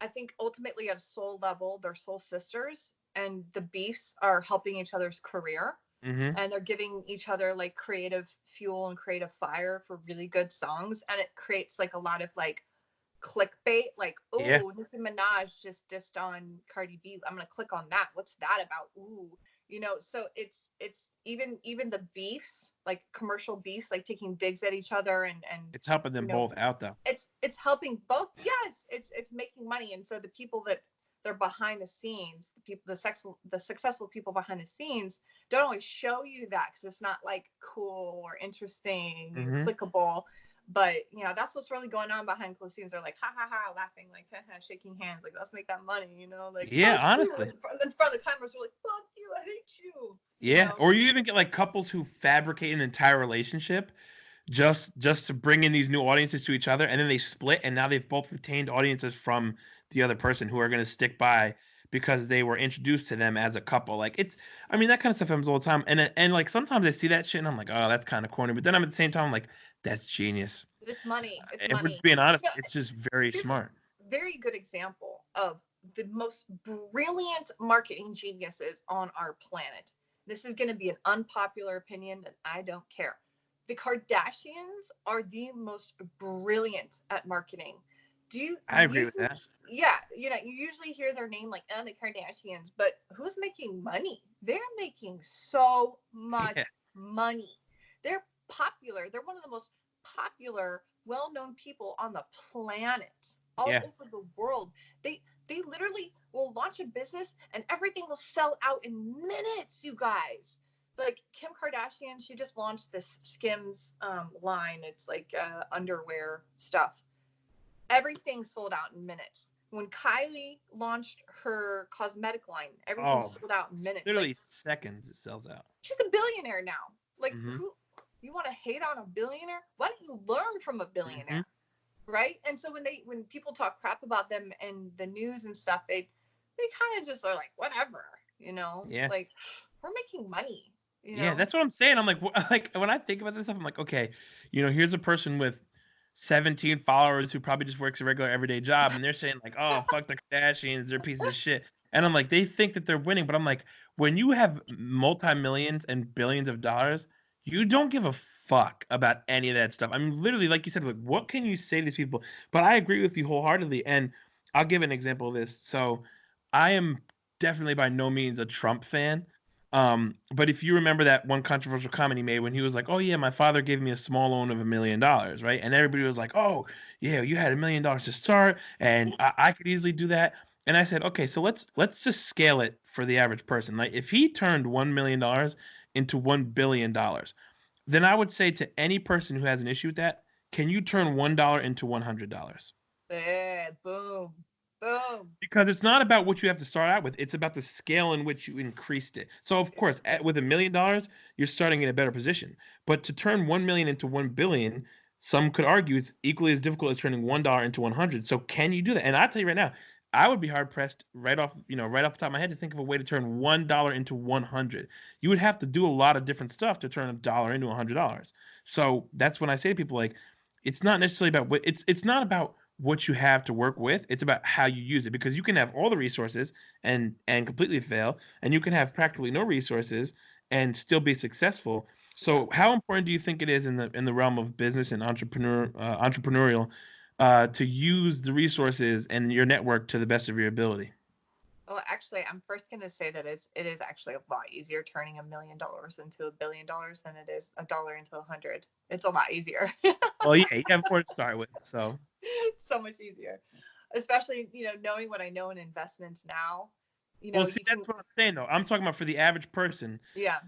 Speaker 2: I think ultimately at a soul level, they're soul sisters, and the beefs are helping each other's career,
Speaker 1: Hmm.
Speaker 2: and they're giving each other like creative fuel and creative fire for really good songs, and it creates like a lot of like clickbait, like,
Speaker 1: Yeah.
Speaker 2: oh, Nicki Minaj just dissed on Cardi B. I'm gonna click on that. What's that about? Ooh, So it's even the beefs, like commercial beefs, like taking digs at each other, and
Speaker 1: It's helping
Speaker 2: you
Speaker 1: them
Speaker 2: know,
Speaker 1: both out though.
Speaker 2: it's helping both. Yes, it's making money, and so the people that they're behind the scenes. The successful people behind the scenes don't always show you that because it's not like cool or interesting or
Speaker 1: Mm-hmm.
Speaker 2: clickable. But that's what's really going on behind closed scenes. They're like, ha ha ha, laughing, like, ha ha, shaking hands, like, let's make that money, like,
Speaker 1: Yeah,
Speaker 2: fuck you.
Speaker 1: honestly.
Speaker 2: In front of the cameras, they're like, fuck you, I hate you.
Speaker 1: Yeah, or you even get like couples who fabricate an entire relationship just to bring in these new audiences to each other, and then they split, and now they've both retained audiences from the other person who are going to stick by because they were introduced to them as a couple. Like I mean, that kind of stuff happens all the time, and like sometimes I see that shit and I'm like, oh, that's kind of corny, but then I'm at the same time I'm like, that's genius.
Speaker 2: It's money. It's
Speaker 1: If we're just
Speaker 2: money.
Speaker 1: being honest,
Speaker 2: No,
Speaker 1: it's just very
Speaker 2: here's
Speaker 1: smart.
Speaker 2: a very good example of the most brilliant marketing geniuses on our planet. This is going to be an unpopular opinion, and I don't care. The Kardashians are the most brilliant at marketing. Do you
Speaker 1: I agree with
Speaker 2: usually,
Speaker 1: that.
Speaker 2: yeah, you usually hear their name like, oh, the Kardashians, but who's making money? They're making so
Speaker 1: Yeah,
Speaker 2: much money. They're popular. They're one of the most popular, well-known people on the planet, all
Speaker 1: yeah,
Speaker 2: over the world. They literally will launch a business and everything will sell out in minutes, you guys. Like Kim Kardashian, she just launched this Skims line. It's like underwear stuff. Everything sold out in minutes. When Kylie launched her cosmetic line, everything
Speaker 1: oh,
Speaker 2: sold out in minutes. Like,
Speaker 1: literally seconds it sells out.
Speaker 2: she's a billionaire now. Like,
Speaker 1: Mm-hmm.
Speaker 2: who, you want to hate on a billionaire? Why don't you learn from a
Speaker 1: Mm-hmm.
Speaker 2: billionaire? Right? And so when people talk crap about them in the news and stuff, they kind of just are like, whatever,
Speaker 1: Yeah.
Speaker 2: like, we're making money,
Speaker 1: Yeah, that's what I'm saying. I'm like, like when I think about this stuff, I'm like, okay, here's a person with 17 followers who probably just works a regular everyday job, and they're saying like, oh, fuck the Kardashians, they're pieces of shit. And I'm like, they think that they're winning, but I'm like, when you have multi-millions and billions of dollars, you don't give a fuck about any of that stuff. I mean, literally, like you said, like, what can you say to these people? But I agree with you wholeheartedly, and I'll give an example of this. So, I am definitely by no means a Trump fan. But if you remember that one controversial comment he made when he was like, "Oh yeah, my father gave me a small loan of $1 million," right? And everybody was like, "Oh yeah, you had $1 million to start, and I could easily do that." And I said, "Okay, so let's just scale it for the average person. Like if he turned $1 million into $1 billion, then I would say to any person who has an issue with that, can you turn $1 into $100?
Speaker 2: Yeah, boom, boom.
Speaker 1: Because it's not about what you have to start out with. It's about the scale in which you increased it. So of course, with $1 million, you're starting in a better position. But to turn 1 million into 1 billion, some could argue is equally as difficult as turning $1 into 100. So can you do that? And I'll tell you right now, I would be hard pressed right off the top of my head to think of a way to turn $1 into 100. You would have to do a lot of different stuff to turn a dollar into $100. So that's when I say to people like, it's not necessarily about what it's not about what you have to work with. It's about how you use it because you can have all the resources and completely fail, and you can have practically no resources and still be successful.
Speaker 2: Yeah.
Speaker 1: So, how important do you think it is in the realm of business and entrepreneurial to use the resources and your network to the best of your ability?
Speaker 2: Well, actually, I'm first going to say that it is actually a lot easier turning $1 million into $1 billion than it is a dollar into 100. It's a lot easier.
Speaker 1: Well, yeah, you have more to start with. So,
Speaker 2: So much easier, especially knowing what I know in investments now.
Speaker 1: well, see,
Speaker 2: You can,
Speaker 1: that's what I'm saying though. I'm talking about for the average person.
Speaker 2: yeah.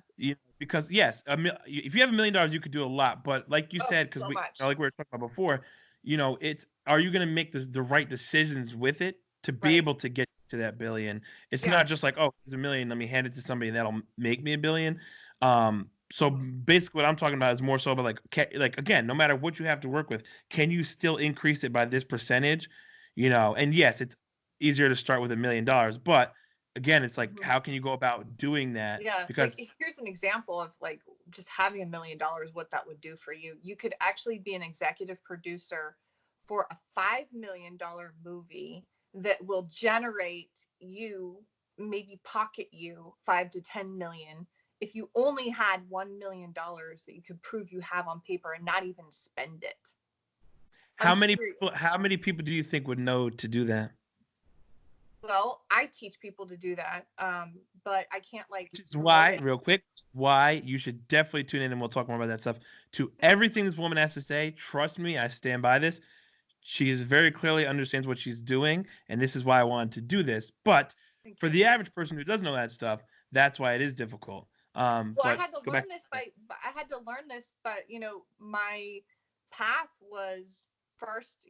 Speaker 1: Because yes, if you have $1 million, you could do a lot. But like you
Speaker 2: Oh,
Speaker 1: said, because
Speaker 2: so much.
Speaker 1: like we were talking about before, it's are you going to make the right decisions with it to be
Speaker 2: Right.
Speaker 1: able to get to that billion? It's
Speaker 2: Yeah.
Speaker 1: not just like, oh, there's a million, let me hand it to somebody and that'll make me a billion. So
Speaker 2: Mhm.
Speaker 1: basically, what I'm talking about is more so about like again, no matter what you have to work with, can you still increase it by this percentage? And yes, it's easier to start with $1 million, but again, it's like,
Speaker 2: Mhm.
Speaker 1: how can you go about doing that?
Speaker 2: Yeah, like
Speaker 1: Because
Speaker 2: here's an example of like just having $1 million, what that would do for you. You could actually be an executive producer for a $5 million movie that will generate you, maybe pocket you 5 to 10 million if you only had $1 million that you could prove you have on paper and not even spend it. I'm serious.
Speaker 1: how many people do you think would know to do that?
Speaker 2: Well, I teach people to do that, but I can't like
Speaker 1: Which is
Speaker 2: promote
Speaker 1: why,
Speaker 2: it.
Speaker 1: real quick, why you should definitely tune in and we'll talk more about that stuff. To everything this woman has to say, trust me, I stand by this. she is very clearly understands what she's doing, and this is why I wanted to do this. But
Speaker 2: Thank
Speaker 1: for
Speaker 2: you.
Speaker 1: the average person who doesn't know that stuff, that's why it is difficult.
Speaker 2: Well, I
Speaker 1: But
Speaker 2: had to
Speaker 1: go
Speaker 2: learn
Speaker 1: back.
Speaker 2: this but my path was first,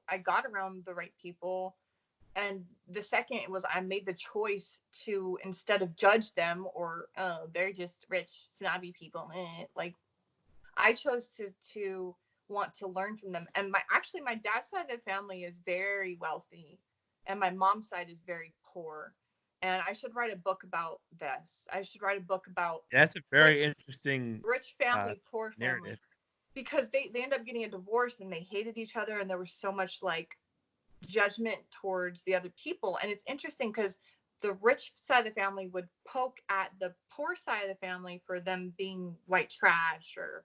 Speaker 2: I got around the right people. And the second was I made the choice to, instead of judge them or, oh, they're just rich, snobby people, like I chose to want to learn from them. And my dad's side of the family is very wealthy, and my mom's side is very poor. And I should write a book about this. I should write a book about
Speaker 1: That's a very
Speaker 2: rich
Speaker 1: interesting
Speaker 2: rich
Speaker 1: uh,
Speaker 2: family, poor
Speaker 1: narrative.
Speaker 2: family, because they end up getting a divorce and they hated each other, and there was so much like judgment towards the other people. And it's interesting because the rich side of the family would poke at the poor side of the family for them being white trash or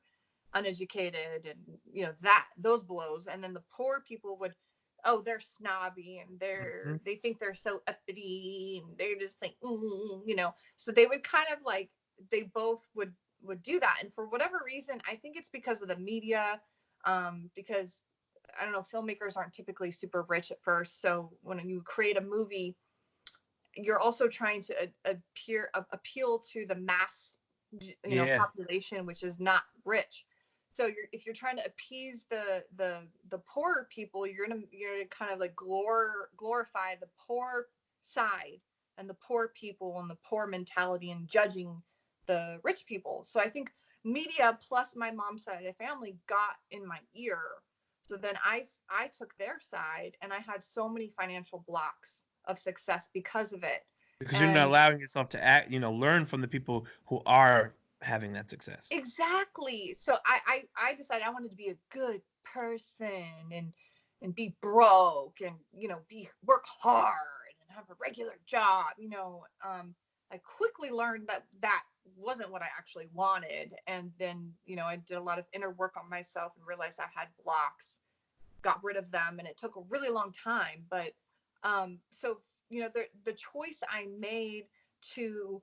Speaker 2: uneducated, and that those blows. And then the poor people would, oh, they're snobby and
Speaker 1: Hmm.
Speaker 2: they think they're so uppity and they're just like, so they would kind of like, they both would do that. And for whatever reason, I think it's because of the media, because I don't know, filmmakers aren't typically super rich at first. So when you create a movie, you're also trying to appeal to the mass,
Speaker 1: Yeah,
Speaker 2: population, which is not rich. So if you're trying to appease the poorer people, you're gonna kind of like glorify the poor side and the poor people and the poor mentality and judging the rich people. So I think media plus my mom's side of the family got in my ear. So then I took their side, and I had so many financial blocks of success because of it.
Speaker 1: because you're not
Speaker 2: And
Speaker 1: allowing yourself to act, learn from the people who are having that success.
Speaker 2: exactly. So I decided I wanted to be a good person, and be broke, and be work hard and have a regular job. I quickly learned that that wasn't what I actually wanted. And then, I did a lot of inner work on myself and realized I had blocks, got rid of them, and it took a really long time. But so the choice I made to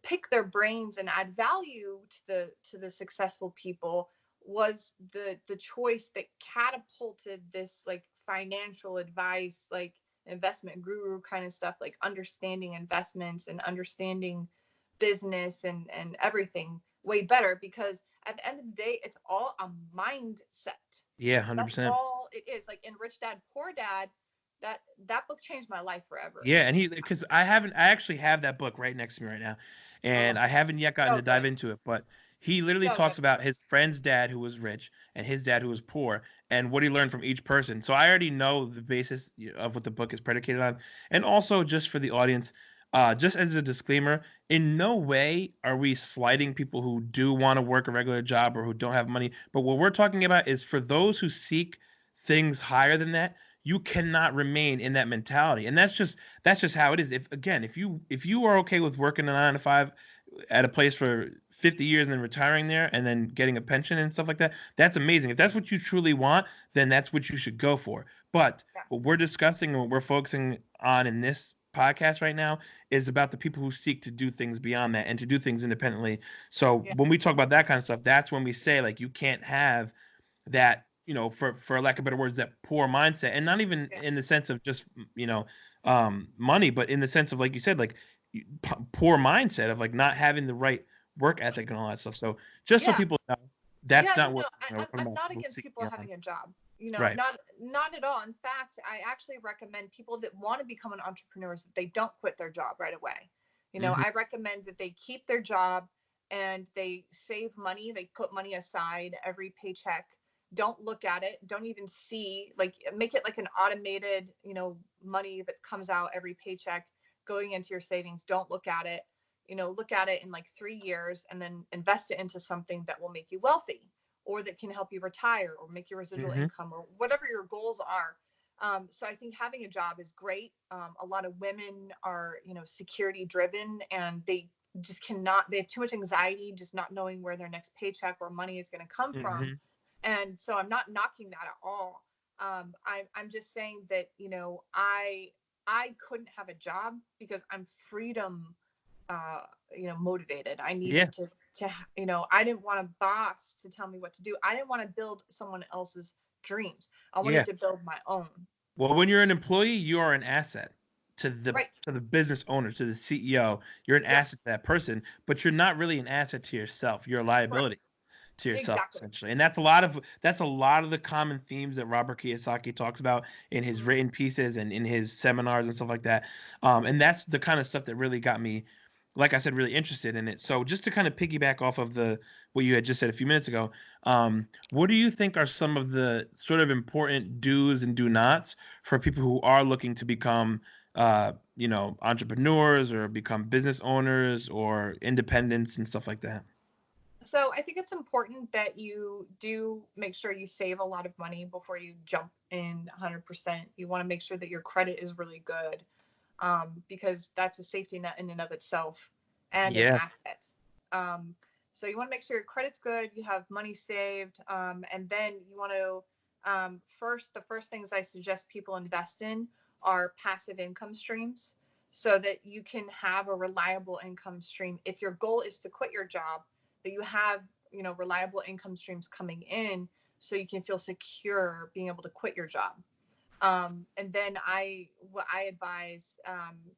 Speaker 2: pick their brains and add value to the successful people was the choice that catapulted this like financial advice, like investment guru kind of stuff, like understanding investments and understanding business and everything way better. Because at the end of the day, it's all a mindset.
Speaker 1: Yeah, 100%.
Speaker 2: That's all it is. Like in Rich Dad Poor Dad, that book changed my life forever.
Speaker 1: Yeah, and because I actually have that book right next to me right now,
Speaker 2: Oh,
Speaker 1: and I haven't yet gotten
Speaker 2: so
Speaker 1: to dive
Speaker 2: good.
Speaker 1: into it, but he literally
Speaker 2: So good.
Speaker 1: talks about his friend's dad who was rich and his dad who was poor and what he learned from each person. So I already know the basis of what the book is predicated on. And also just for the audience, just as a disclaimer, in no way are we slighting people who do want to work a regular job or who don't have money, but what we're talking about is for those who seek things higher than that, you cannot remain in that mentality. And that's just how it is. If you are okay with working a 9 to 5 at a place for 50 years and then retiring there and then getting a pension and stuff like that, that's amazing. If that's what you truly want, then that's what you should go for. But
Speaker 2: Yeah.
Speaker 1: what we're discussing and what we're focusing on in this podcast right now is about the people who seek to do things beyond that and to do things independently. So
Speaker 2: Yeah.
Speaker 1: when we talk about that kind of stuff, that's when we say like you can't have that, for lack of better words, that poor mindset. And not even
Speaker 2: Yeah.
Speaker 1: in the sense of just money, but in the sense of, like you said, like poor mindset of like not having the right work ethic and all that stuff. So just so
Speaker 2: Yeah.
Speaker 1: people know,
Speaker 2: Yeah,
Speaker 1: that's
Speaker 2: no,
Speaker 1: not
Speaker 2: no,
Speaker 1: what we're talking
Speaker 2: I'm
Speaker 1: about.
Speaker 2: not
Speaker 1: We'll
Speaker 2: against
Speaker 1: see
Speaker 2: people
Speaker 1: beyond.
Speaker 2: having a job.
Speaker 1: Right.
Speaker 2: Not at all. In fact, I actually recommend people that want to become an entrepreneur that they don't quit their job right away.
Speaker 1: Hmm.
Speaker 2: I recommend that they keep their job and they save money. They put money aside every paycheck. Don't look at it. Don't even see, like, make it like an automated, money that comes out every paycheck going into your savings. Don't look at it. Look at it in like 3 years, and then invest it into something that will make you wealthy, or that can help you retire or make your residual
Speaker 1: Hmm.
Speaker 2: income, or whatever your goals are. So I think having a job is great. A lot of women are, security driven, and they just cannot, they have too much anxiety just not knowing where their next paycheck or money is going to come from.
Speaker 1: Hmm.
Speaker 2: And so I'm not knocking that at all. I'm just saying that, I couldn't have a job because I'm freedom, uh, motivated. I
Speaker 1: Yeah.
Speaker 2: needed to, I didn't want a boss to tell me what to do. I didn't want to build someone else's dreams. I
Speaker 1: Yeah.
Speaker 2: wanted to build my own.
Speaker 1: Well, when you're an employee, you are an asset
Speaker 2: Right.
Speaker 1: to the business owner, to the CEO. You're an
Speaker 2: Yep.
Speaker 1: asset to that person, but you're not really an asset to yourself. You're a liability
Speaker 2: Correct.
Speaker 1: to yourself
Speaker 2: Exactly.
Speaker 1: essentially. And that's a lot of the common themes that Robert Kiyosaki talks about in his
Speaker 2: Mm.
Speaker 1: written pieces and in his seminars and stuff like that. And that's the kind of stuff that really got me, like I said, really interested in it. So just to kind of piggyback off of the what you had just said a few minutes ago, what do you think are some of the sort of important do's and do nots for people who are looking to become entrepreneurs or become business owners or independents and stuff like that?
Speaker 2: So I think it's important that you do make sure you save a lot of money before you jump in 100%. You want to make sure that your credit is really good, because that's a safety net in and of itself and an
Speaker 1: Yeah.
Speaker 2: asset. Um, so you want to make sure your credit's good, you have money saved, and then you want to the first things I suggest people invest in are passive income streams, so that you can have a reliable income stream. If your goal is to quit your job, that you have, reliable income streams coming in, so you can feel secure being able to quit your job. And then what I advise,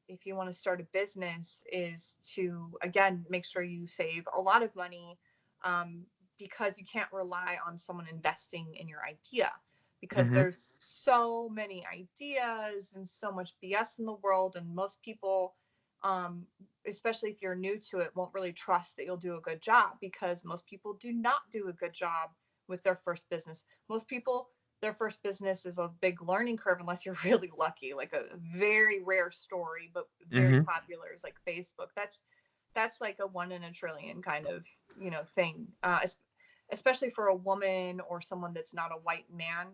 Speaker 2: if you want to start a business, is to again make sure you save a lot of money, um, because you can't rely on someone investing in your idea, because
Speaker 1: Hmm.
Speaker 2: there's so many ideas and so much BS in the world, and most people, um, especially if you're new to it, won't really trust that you'll do a good job, because most people do not do a good job with their first business. Most people, their first business is a big learning curve unless you're really lucky. Like a very rare story, but very
Speaker 1: Hmm.
Speaker 2: popular, is like Facebook. That's like a one in a trillion kind of, thing. Especially for a woman or someone that's not a white man,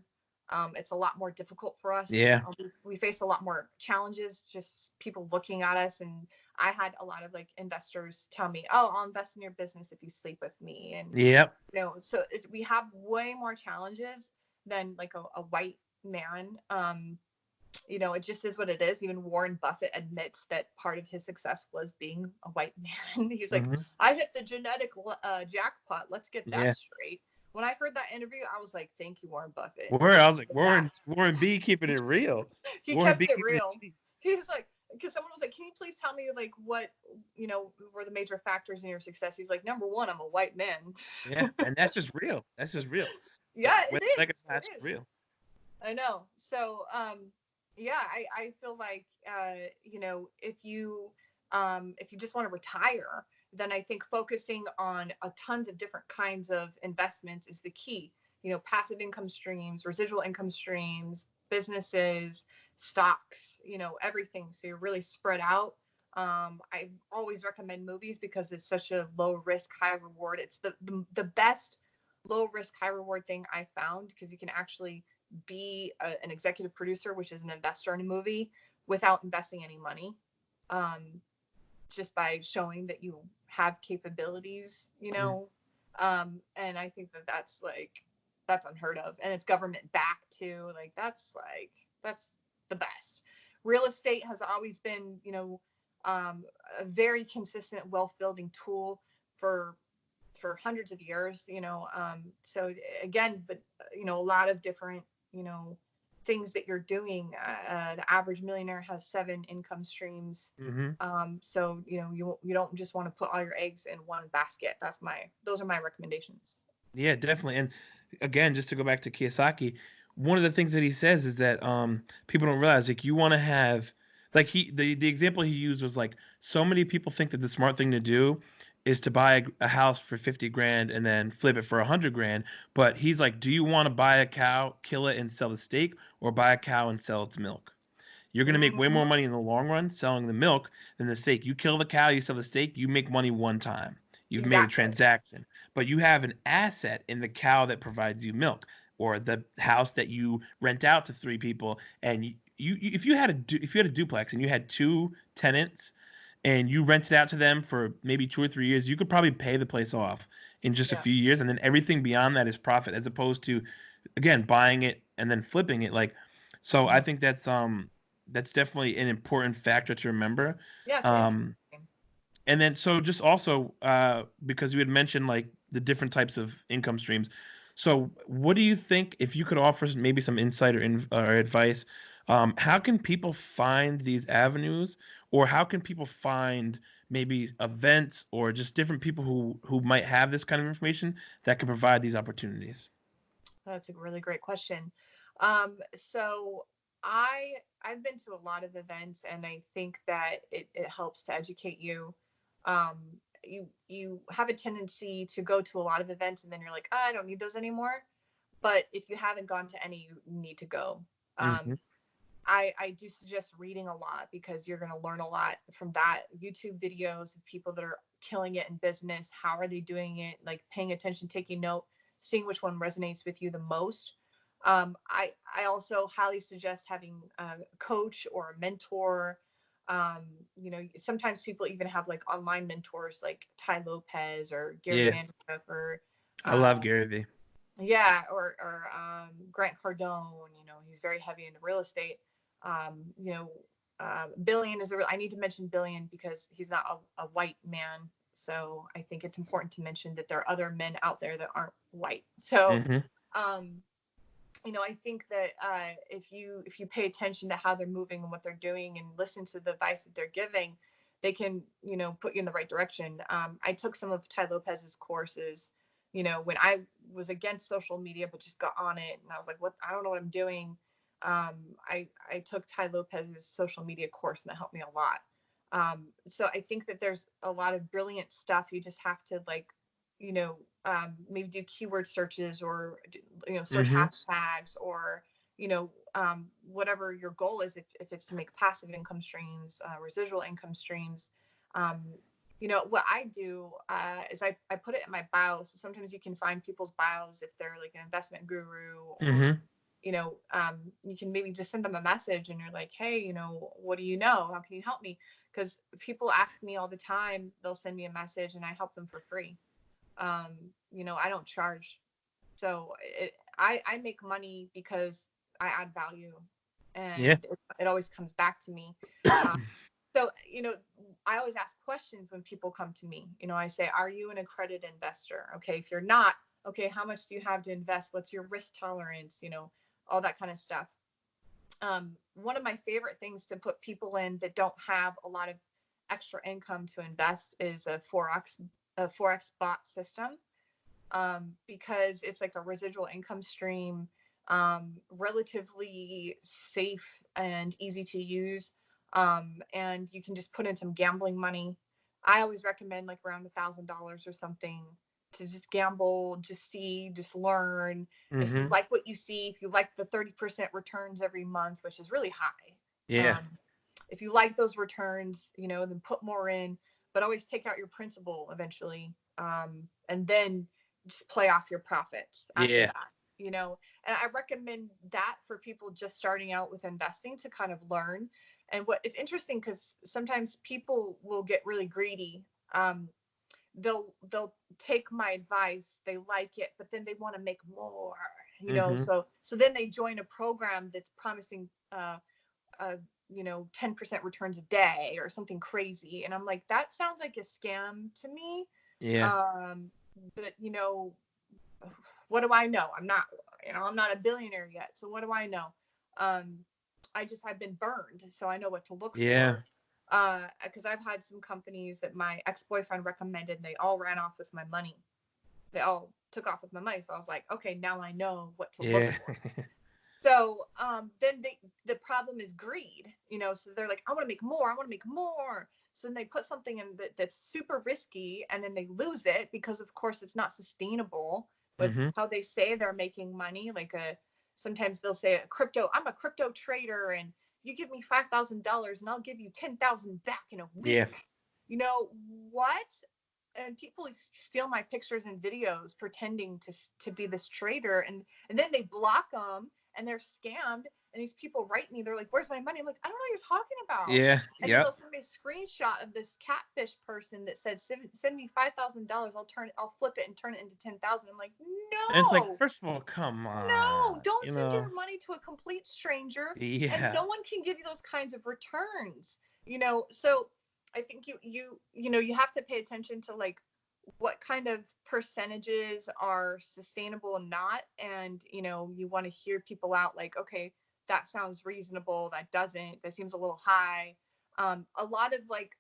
Speaker 2: it's a lot more difficult for us.
Speaker 1: Yeah.
Speaker 2: We face a lot more challenges, just people looking at us. And I had a lot of like investors tell me, "Oh, I'll invest in your business if you sleep with me." And
Speaker 1: Yep.
Speaker 2: so we have way more challenges than like a white man. It just is what it is. Even Warren Buffett admits that part of his success was being a white man. He's like,
Speaker 1: Hmm.
Speaker 2: I hit the genetic jackpot. Let's get that
Speaker 1: Yeah.
Speaker 2: straight. When I heard that interview, I was like, thank you, Warren Buffett.
Speaker 1: I was like,
Speaker 2: That
Speaker 1: Warren B keeping it real.
Speaker 2: he
Speaker 1: Warren
Speaker 2: kept
Speaker 1: B
Speaker 2: it
Speaker 1: keeping it
Speaker 2: real.
Speaker 1: G.
Speaker 2: He's like, because someone was like, can you please tell me like what were the major factors in your success? He's like, number one, I'm a white man.
Speaker 1: Yeah, and that's just real. That's just real.
Speaker 2: Yeah, it
Speaker 1: Like
Speaker 2: is. It
Speaker 1: that's
Speaker 2: is.
Speaker 1: real.
Speaker 2: I know. So, yeah, I feel like, if you just want to retire, then I think focusing on a tons of different kinds of investments is the key. Passive income streams, residual income streams, businesses, stocks, everything. So you're really spread out. I always recommend movies because it's such a low risk, high reward. It's the best low risk, high reward thing I found, because you can actually be an executive producer, which is an investor in a movie, without investing any money, um, just by showing that you have capabilities,
Speaker 1: Mm.
Speaker 2: and I think that that's unheard of, and it's government backed too. That's the best. Real estate has always been, a very consistent wealth building tool for hundreds of years, so again, but a lot of different, you know things that you're doing. The average millionaire has 7 income streams.
Speaker 1: Mhm.
Speaker 2: So you don't just want to put all your eggs in one basket. Those are my recommendations.
Speaker 1: Yeah, definitely. And again, just to go back to Kiyosaki, one of the things that he says is that people don't realize, like, you want to have, like, the example he used was like, so many people think that the smart thing to do is to buy a house for 50 grand and then flip it for 100 grand. But he's like, do you want to buy a cow, kill it and sell the steak, or buy a cow and sell its milk? You're going to make way
Speaker 2: Hmm.
Speaker 1: more money in the long run selling the milk than the steak. You kill the cow, you sell the steak, you make money one time. You've made a
Speaker 2: Exactly.
Speaker 1: transaction, but you have an asset in the cow that provides you milk, or the house that you rent out to 3 people. And if you had if you had a duplex and you had 2 tenants and you rented out to them for maybe 2 or 3 years, you could probably pay the place off in just a
Speaker 2: Yeah.
Speaker 1: few years, and then everything beyond that is profit, as opposed to, again, buying it and then flipping it. Like, so I
Speaker 2: Hmm.
Speaker 1: think that's definitely an important factor to remember.
Speaker 2: Yeah. Same.
Speaker 1: Um, and then so just also because you had mentioned like the different types of income streams. So what do you think, if you could offer maybe some insight or advice, how can people find these avenues, or how can people find maybe events or just different people who might have this kind of information that can provide these opportunities?
Speaker 2: That's a really great question. So I've been to a lot of events, and I think that it helps to educate you. Um, you have a tendency to go to a lot of events, and then you're like, "Ah, I don't need those anymore." But if you haven't gone to any, you need to go.
Speaker 1: Mm-hmm.
Speaker 2: I do suggest reading a lot, because you're going to learn a lot from that. YouTube videos of people that are killing it in business. How are they doing it? Like paying attention, taking note, seeing which one resonates with you the most. I also highly suggest having a coach or a mentor. Um, Sometimes people even have like online mentors like Ty Lopez or Gary
Speaker 1: Yeah,
Speaker 2: Vaynerchuk or
Speaker 1: I love
Speaker 2: uh,
Speaker 1: Gary Vee.
Speaker 2: yeah, or Grant Cardone. He's very heavy into real estate. Um, you know, Billion is I need to mention Billion because he's not a white man. So I think it's important to mention that there are other men out there that aren't white. So,
Speaker 1: Mm-hmm.
Speaker 2: um, I think that if you pay attention to how they're moving and what they're doing and listen to the advice that they're giving, they can put you in the right direction. I took some of Ty Lopez's courses, when I was against social media but just got on it, and I was like, what? I don't know what I'm doing. I took Ty Lopez's social media course, and that helped me a lot. So I think that there's a lot of brilliant stuff. You just have to you know maybe do keyword searches, or search
Speaker 1: Mm-hmm.
Speaker 2: hashtags, or whatever your goal is. If it's to make passive income streams, residual income streams. um, what I do is I put it in my bio. So sometimes you can find people's bios if they're like an investment guru, or
Speaker 1: Mm-hmm.
Speaker 2: you can maybe just send them a message, and you're like, hey, what do you know? How can you help me? Because people ask me all the time. They'll send me a message, and I help them for free. um, I don't charge. So I make money because I add value,
Speaker 1: Yeah.
Speaker 2: and it always comes back to me. Uh, so, I always ask questions when people come to me. I say, are you an accredited investor? Okay, if you're not, okay, how much do you have to invest? What's your risk tolerance? All that kind of stuff. One of my favorite things to put people in that don't have a lot of extra income to invest is a forex bot system, because it's like a residual income stream, relatively safe and easy to use, and you can just put in some gambling money. I always recommend like around $1,000 or something to just gamble, just see, just learn. If you
Speaker 1: Mm-hmm.
Speaker 2: like what you see, if you like the 30% returns every month, which is really high,
Speaker 1: Yeah.
Speaker 2: if you like those returns, then put more in, but always take out your principal eventually, and then just play off your profits after
Speaker 1: Yeah.
Speaker 2: that. And I recommend that for people just starting out with investing to kind of learn. And what it's interesting, because sometimes people will get really greedy. They'll take my advice, they like it, but then they want to make more.
Speaker 1: Mm-hmm.
Speaker 2: So then they join a program that's promising uh, 10% returns a day or something crazy. And I'm like, that sounds like a scam to me.
Speaker 1: Yeah.
Speaker 2: Um, but what do I know? I'm not a billionaire yet. So what do I know? Um, I've been burned, so I know what to look
Speaker 1: Yeah.
Speaker 2: for. Because I've had some companies that my ex-boyfriend recommended, and they all ran off with my money. They all took off with my money. So I was like, okay, now I know what to look
Speaker 1: Yeah.
Speaker 2: for. So then the problem is greed, so they're like, I want to make more, I want to make more. So then they put something in that's super risky, and then they lose it because, of course, it's not sustainable with
Speaker 1: Mm-hmm.
Speaker 2: how they say they're making money. Sometimes they'll say I'm a crypto trader, and you give me $5,000 and I'll give you 10,000 back in a
Speaker 1: Yeah.
Speaker 2: week. You know what? And people steal my pictures and videos pretending to be this trader, and then they block them, and they're scammed. And these people write me, they're like, where's my money? I'm like, I don't know what you're talking about.
Speaker 1: Yeah.
Speaker 2: And then they'll
Speaker 1: Yep.
Speaker 2: send me a screenshot of this catfish person that said, send me $5,000, I'll flip it and turn it into 10,000. I'm like,
Speaker 1: And it's like,
Speaker 2: no,
Speaker 1: first of all, come
Speaker 2: no,
Speaker 1: on,
Speaker 2: don't send your money to a complete stranger, and
Speaker 1: Yeah.
Speaker 2: no one can give you those kinds of returns. So I think you have to pay attention to, like, what kind of percentages are sustainable and not. And, you want to hear people out like, okay, that sounds reasonable. That doesn't, that seems a little high. A lot of like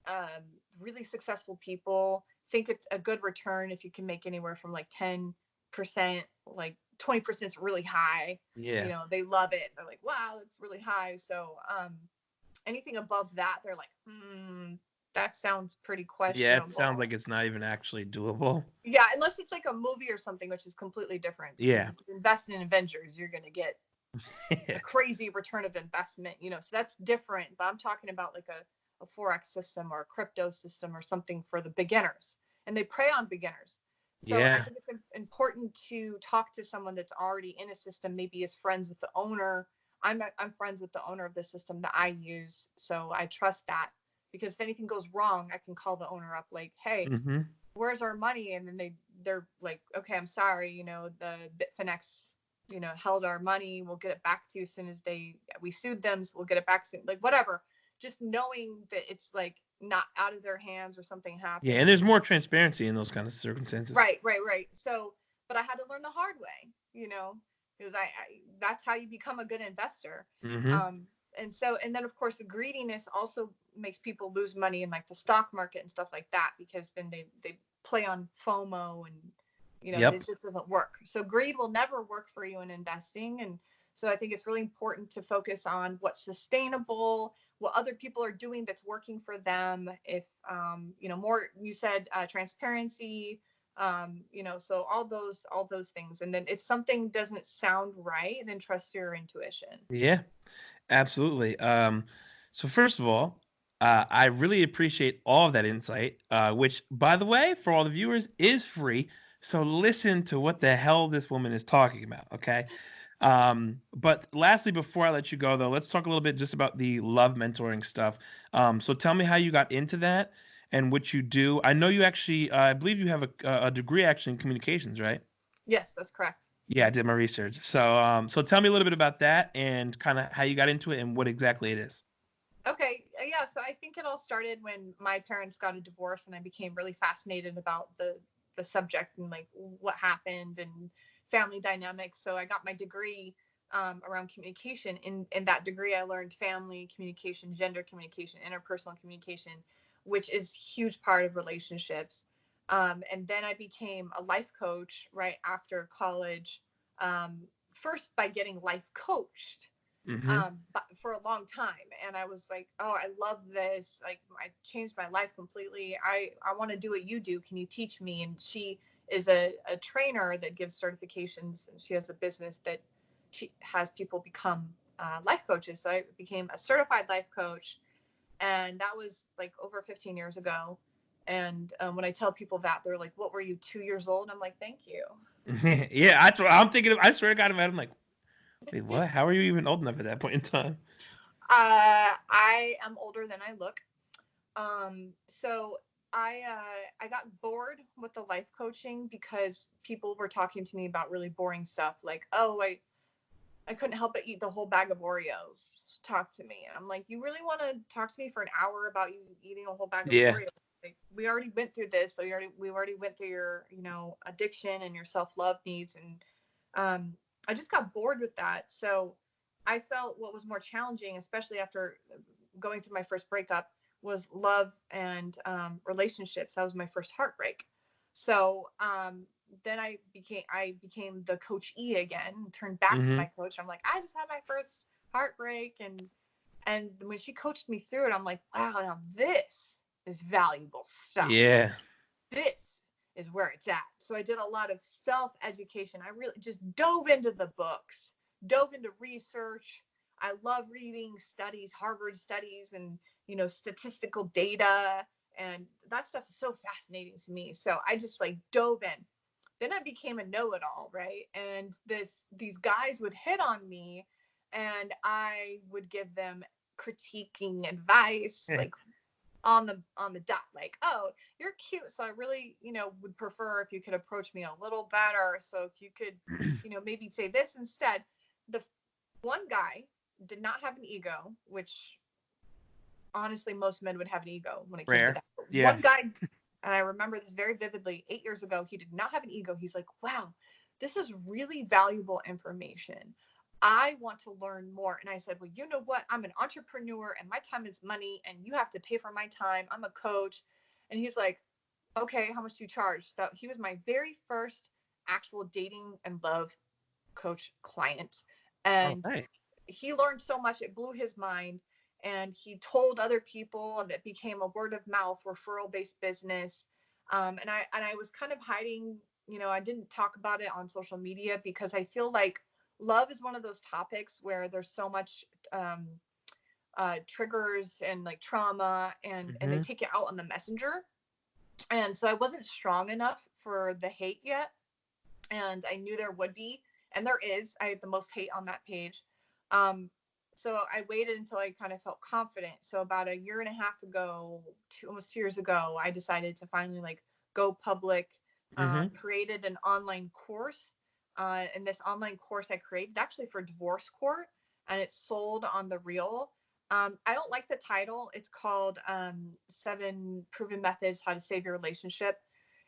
Speaker 2: um, really successful people think it's a good return if you can make anywhere from like 10%, like 20% is really high.
Speaker 1: Yeah.
Speaker 2: They love it. They're like, wow, it's really high. So anything above that, they're like, that sounds pretty
Speaker 1: Yeah, it sounds
Speaker 2: questionable.
Speaker 1: like it's not even actually doable.
Speaker 2: Yeah, unless it's like a movie or something, which is completely different. Because
Speaker 1: Yeah.
Speaker 2: if you invest in Avengers, you're gonna get a crazy return of investment. So that's different. But I'm talking about like a forex system or a crypto system or something for the beginners, and they prey on beginners. So I
Speaker 1: Yeah.
Speaker 2: think it's important to talk to someone that's already in a system, maybe is friends with the owner. I'm friends with the owner of the system that I use, so I trust that, because if anything goes wrong, I can call the owner up like, hey,
Speaker 1: Mhm.
Speaker 2: where's our money? And then they're like, okay, I'm sorry, the Bitfinex, held our money. We'll get it back to you as soon as we sued them, so we'll get it back soon. Like whatever. Just knowing that it's like not out of their hands or something
Speaker 1: Yeah, and
Speaker 2: happened.
Speaker 1: there's more transparency in those kind of circumstances.
Speaker 2: Right. So, but I had to learn the hard way, because I that's how you become a good investor.
Speaker 1: Mhm.
Speaker 2: Um, and then of course the greediness also makes people lose money in like the stock market and stuff like that, because then they play on FOMO, and
Speaker 1: Yep.
Speaker 2: it just doesn't work. So greed will never work for you in investing. And so I think it's really important to focus on what's sustainable, what other people are doing that's working for them. If more, you said transparency, so all those things. And then if something doesn't sound right, then trust your intuition.
Speaker 1: Yeah. Absolutely. So first of all, I really appreciate all of that insight, which, by the way, for all the viewers, is free. So listen to what the hell this woman is talking about, okay? But lastly, before I let you go, though, let's talk a little bit just about the love mentoring stuff. So tell me how you got into that and what you do. I know you actually, I believe you have a degree actually in communications, right?
Speaker 2: Yes, that's correct.
Speaker 1: Yeah, I did my research. So tell me a little bit about that and kind of how you got into it and what exactly it is.
Speaker 2: Okay, yeah, so I think it all started when my parents got a divorce, and I became really fascinated about the subject and like what happened and family dynamics. So I got my degree around communication. In that degree, I learned family communication, gender communication, interpersonal communication, which is huge part of relationships. And then I became a life coach right after college, first by getting life coached,
Speaker 1: Mm-hmm.
Speaker 2: but for a long time. And I was like, oh, I love this. Like, I changed my life completely. I want to do what you do. Can you teach me? And she is a trainer that gives certifications, and she has a business that she has people become life coaches. So I became a certified life coach, and that was like over 15 years ago. And when I tell people that, they're like, what were you, 2 years old? I'm like, thank you.
Speaker 1: Yeah, I'm thinking. I swear to God, I'm like, wait, what? How are you even old enough at that point in time?
Speaker 2: I am older than I look. So I got bored with the life coaching because people were talking to me about really boring stuff like, oh, I couldn't help but eat the whole bag of Oreos. Talk to me. And I'm like, you really want to talk to me for an hour about you eating a whole bag of
Speaker 1: Yeah.
Speaker 2: Oreos? Like, we already went through this. So we already went through your, addiction and your self-love needs. And I just got bored with that. So I felt what was more challenging, especially after going through my first breakup, was love and relationships. That was my first heartbreak. So then I became the coach E again, turned back to
Speaker 1: Mm-hmm.
Speaker 2: my coach. I'm like, I just had my first heartbreak, and when she coached me through it, I'm like, wow, now this is valuable stuff.
Speaker 1: Yeah.
Speaker 2: This is where it's at. So I did a lot of self education. I really just dove into the books, dove into research. I love reading studies, Harvard studies, and statistical data, and that stuff is so fascinating to me. So I just like dove in. Then I became a know-it-all, right? And these guys would hit on me, and I would give them critiquing advice, like on the dot, like, oh, you're cute, so I really would prefer if you could approach me a little better, so if you could maybe say this instead. The one guy did not have an ego, which honestly most men would have an ego when it came to
Speaker 1: Rare.
Speaker 2: that, but
Speaker 1: Yeah.
Speaker 2: one guy And I remember this very vividly. 8 years ago, he did not have an ego. He's like, wow, this is really valuable information. I want to learn more. And I said, well, you know what? I'm an entrepreneur and my time is money and you have to pay for my time. I'm a coach. And he's like, okay, how much do you charge? So he was my very first actual dating and love coach client. And
Speaker 1: Okay.
Speaker 2: he learned so much, it blew his mind. And he told other people, and it became a word of mouth referral based business. And I was kind of hiding, I didn't talk about it on social media because I feel like love is one of those topics where there's so much triggers and like trauma, and they
Speaker 1: Mm-hmm.
Speaker 2: take it out on the messenger. And so I wasn't strong enough for the hate yet. And I knew there would be, and there is. I have the most hate on that page. Um, so I waited until I kind of felt confident. So about a year and a half ago, almost 2 years ago, I decided to finally like go public.
Speaker 1: Mm-hmm.
Speaker 2: Created an online course. And this online course I created actually for divorce court, and it's sold on the Reel. I don't like the title. It's called 7 Proven Methods How to Save Your Relationship.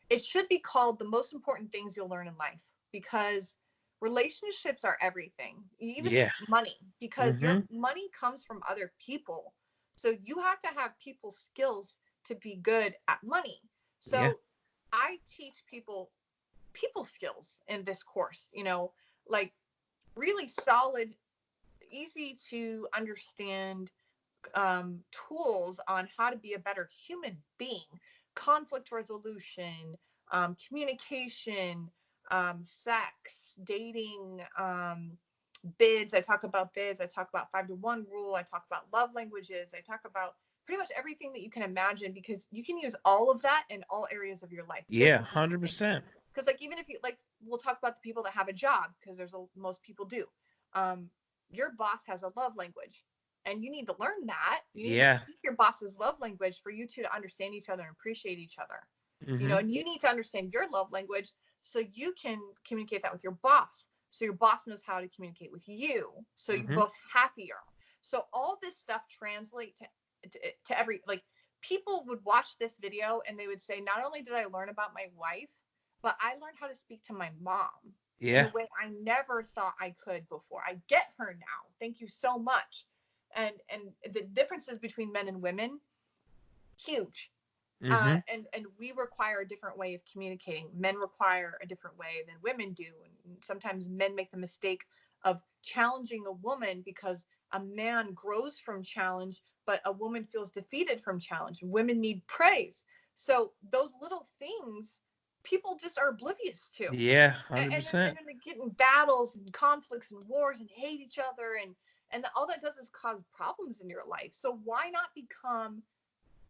Speaker 2: It should be called The Most Important Things You'll Learn in Life, because relationships are everything, even
Speaker 1: Yeah.
Speaker 2: money, because
Speaker 1: Mm-hmm.
Speaker 2: your money comes from other people. So you have to have people skills to be good at money.
Speaker 1: Yeah.
Speaker 2: So I teach people skills in this course, like really solid, easy to understand tools on how to be a better human being, conflict resolution, communication, sex, dating, bids. I talk about bids. I talk about 5-to-1 rule. I talk about love languages. I talk about pretty much everything that you can imagine, because you can use all of that in all areas of your life.
Speaker 1: Yeah. 100%.
Speaker 2: Because like even if you like, we'll talk about the people that have a job, because most people do. um your boss has a love language, and you need to learn that. You need to
Speaker 1: Yeah.
Speaker 2: speak your boss's love language for you two to understand each other and appreciate each other.
Speaker 1: Mm-hmm.
Speaker 2: And you need to understand your love language so you can communicate that with your boss, so your boss knows how to communicate with you, so you're
Speaker 1: Mm-hmm.
Speaker 2: both happier. So all this stuff translate to every, like, people would watch this video and they would say, not only did I learn about my wife, but I learned how to speak to my mom in a
Speaker 1: Yeah.
Speaker 2: way I never thought I could before. I get her now. Thank you so much. And the differences between men and women, huge.
Speaker 1: Mm-hmm.
Speaker 2: And we require a different way of communicating. Men require a different way than women do. And sometimes men make the mistake of challenging a woman because a man grows from challenge, but a woman feels defeated from challenge. Women need praise. So those little things people just are oblivious to.
Speaker 1: Yeah.
Speaker 2: And
Speaker 1: 100%.
Speaker 2: then they get in battles and conflicts and wars and hate each other, and all that does is cause problems in your life. So why not become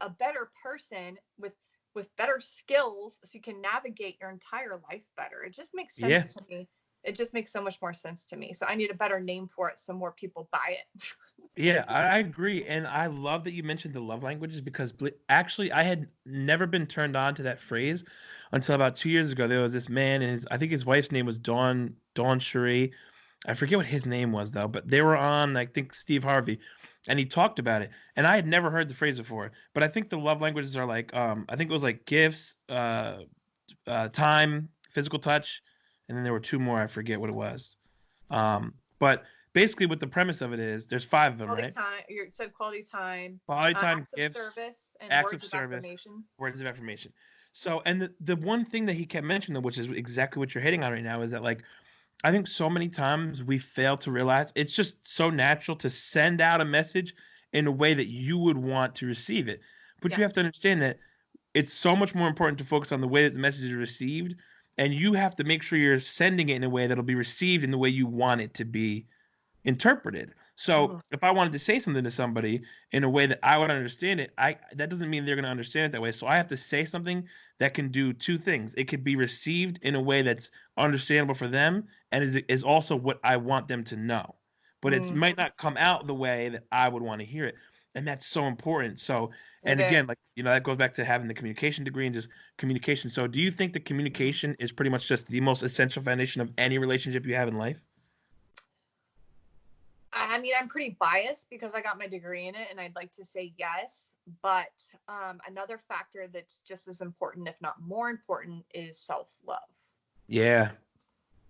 Speaker 2: a better person with better skills so you can navigate your entire life better? It just makes
Speaker 1: Yeah.
Speaker 2: sense to me. It just makes so much more sense to me. So I need a better name for it so more people buy it.
Speaker 1: Yeah, I agree, and I love that you mentioned the love languages because actually I had never been turned on to that phrase until about 2 years ago. There was this man, and I think his wife's name was Dawn Cherie. I forget what his name was though, but they were on, I think, Steve Harvey, and he talked about it, and I had never heard the phrase before. But I think the love languages are like, I think it was like gifts, time, physical touch, and then there were two more. I forget what it was. But basically, what the premise of it is, there's five of them,
Speaker 2: Quality
Speaker 1: right?
Speaker 2: time. You said quality time,
Speaker 1: Quality time,
Speaker 2: acts of
Speaker 1: gifts,
Speaker 2: service, and
Speaker 1: acts of
Speaker 2: words of
Speaker 1: service,
Speaker 2: affirmation.
Speaker 1: words of affirmation. So, and the one thing that he kept mentioning, which is exactly what you're hitting on right now, is that like I think so many times we fail to realize it's just so natural to send out a message in a way that you would want to receive it. But
Speaker 2: Yeah.
Speaker 1: you have to understand that it's so much more important to focus on the way that the message is received, and you have to make sure you're sending it in a way that'll be received in the way you want it to be interpreted. So
Speaker 2: Mhm.
Speaker 1: if I wanted to say something to somebody in a way that I would understand it, I that doesn't mean they're going to understand it that way. So I have to say something that can do two things. It could be received in a way that's understandable for them and is also what I want them to know. But it
Speaker 2: Mm,
Speaker 1: might not come out the way that I would want to hear it. And that's so important. So,
Speaker 2: it
Speaker 1: and
Speaker 2: is.
Speaker 1: again, like, that goes back to having the communication degree and just communication. So do you think that communication is pretty much just the most essential foundation of any relationship you have in life?
Speaker 2: I mean, I'm pretty biased because I got my degree in it, and I'd like to say yes. But another factor that's just as important, if not more important, is self-love.
Speaker 1: Yeah.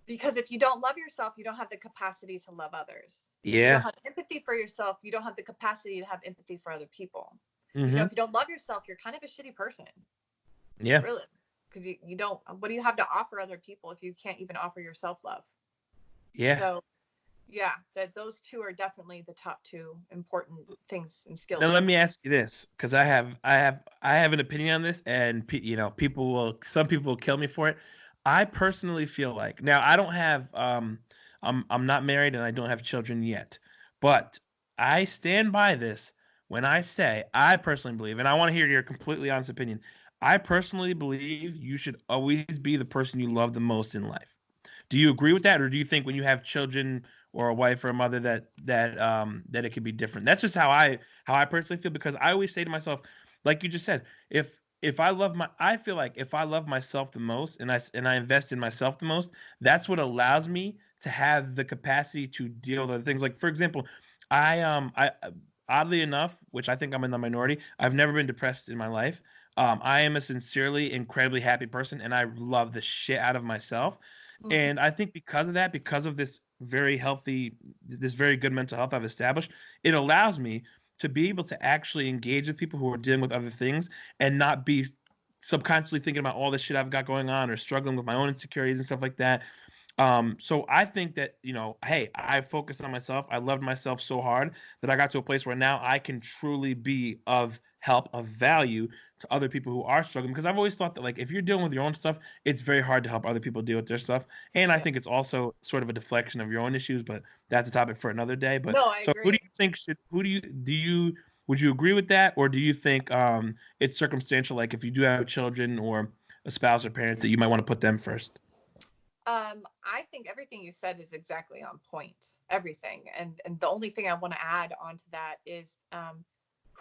Speaker 2: Because if you don't love yourself, you don't have the capacity to love others. If you don't
Speaker 1: Yeah.
Speaker 2: have empathy for yourself, you don't have the capacity to have empathy for other people.
Speaker 1: Mm-hmm.
Speaker 2: If you don't love yourself, you're kind of a shitty person,
Speaker 1: Yeah.
Speaker 2: really. Because you don't, what do you have to offer other people if you can't even offer yourself love?
Speaker 1: Yeah.
Speaker 2: So, yeah, that those two are definitely the top two important things and skills.
Speaker 1: Now let me ask you this, because I have an opinion on this, and some people will kill me for it. I personally feel like, now I don't have I'm not married and I don't have children yet, but I stand by this when I say I personally believe, and I want to hear your completely honest opinion. I personally believe you should always be the person you love the most in life. Do you agree with that, or do you think when you have children or a wife or a mother that it could be different? That's just how I personally feel, because I always say to myself, like you just said, if I feel like if I love myself the most and I invest in myself the most, that's what allows me to have the capacity to deal with other things. Like, for example, I oddly enough, which I think I'm in the minority, I've never been depressed in my life. I am a sincerely incredibly happy person, and I love the shit out of myself.
Speaker 2: Mhm.
Speaker 1: And I think because of that, because of this very good mental health I've established, it allows me to be able to actually engage with people who are dealing with other things and not be subconsciously thinking about all the shit I've got going on or struggling with my own insecurities and stuff like that. So I think that, hey, I focused on myself. I loved myself so hard that I got to a place where now I can truly be of help, of value to other people who are struggling. Because I've always thought that, like, if you're dealing with your own stuff, it's very hard to help other people deal with their stuff. And I
Speaker 2: Yeah.
Speaker 1: think it's also sort of a deflection of your own issues, but that's a topic for another day. But
Speaker 2: No, I
Speaker 1: so who do
Speaker 2: agree.
Speaker 1: you think would you agree with that? Or do you think it's circumstantial, like if you do have children or a spouse or parents, that you might want to put them first?
Speaker 2: I think everything you said is exactly on point. Everything. And the only thing I want to add onto that is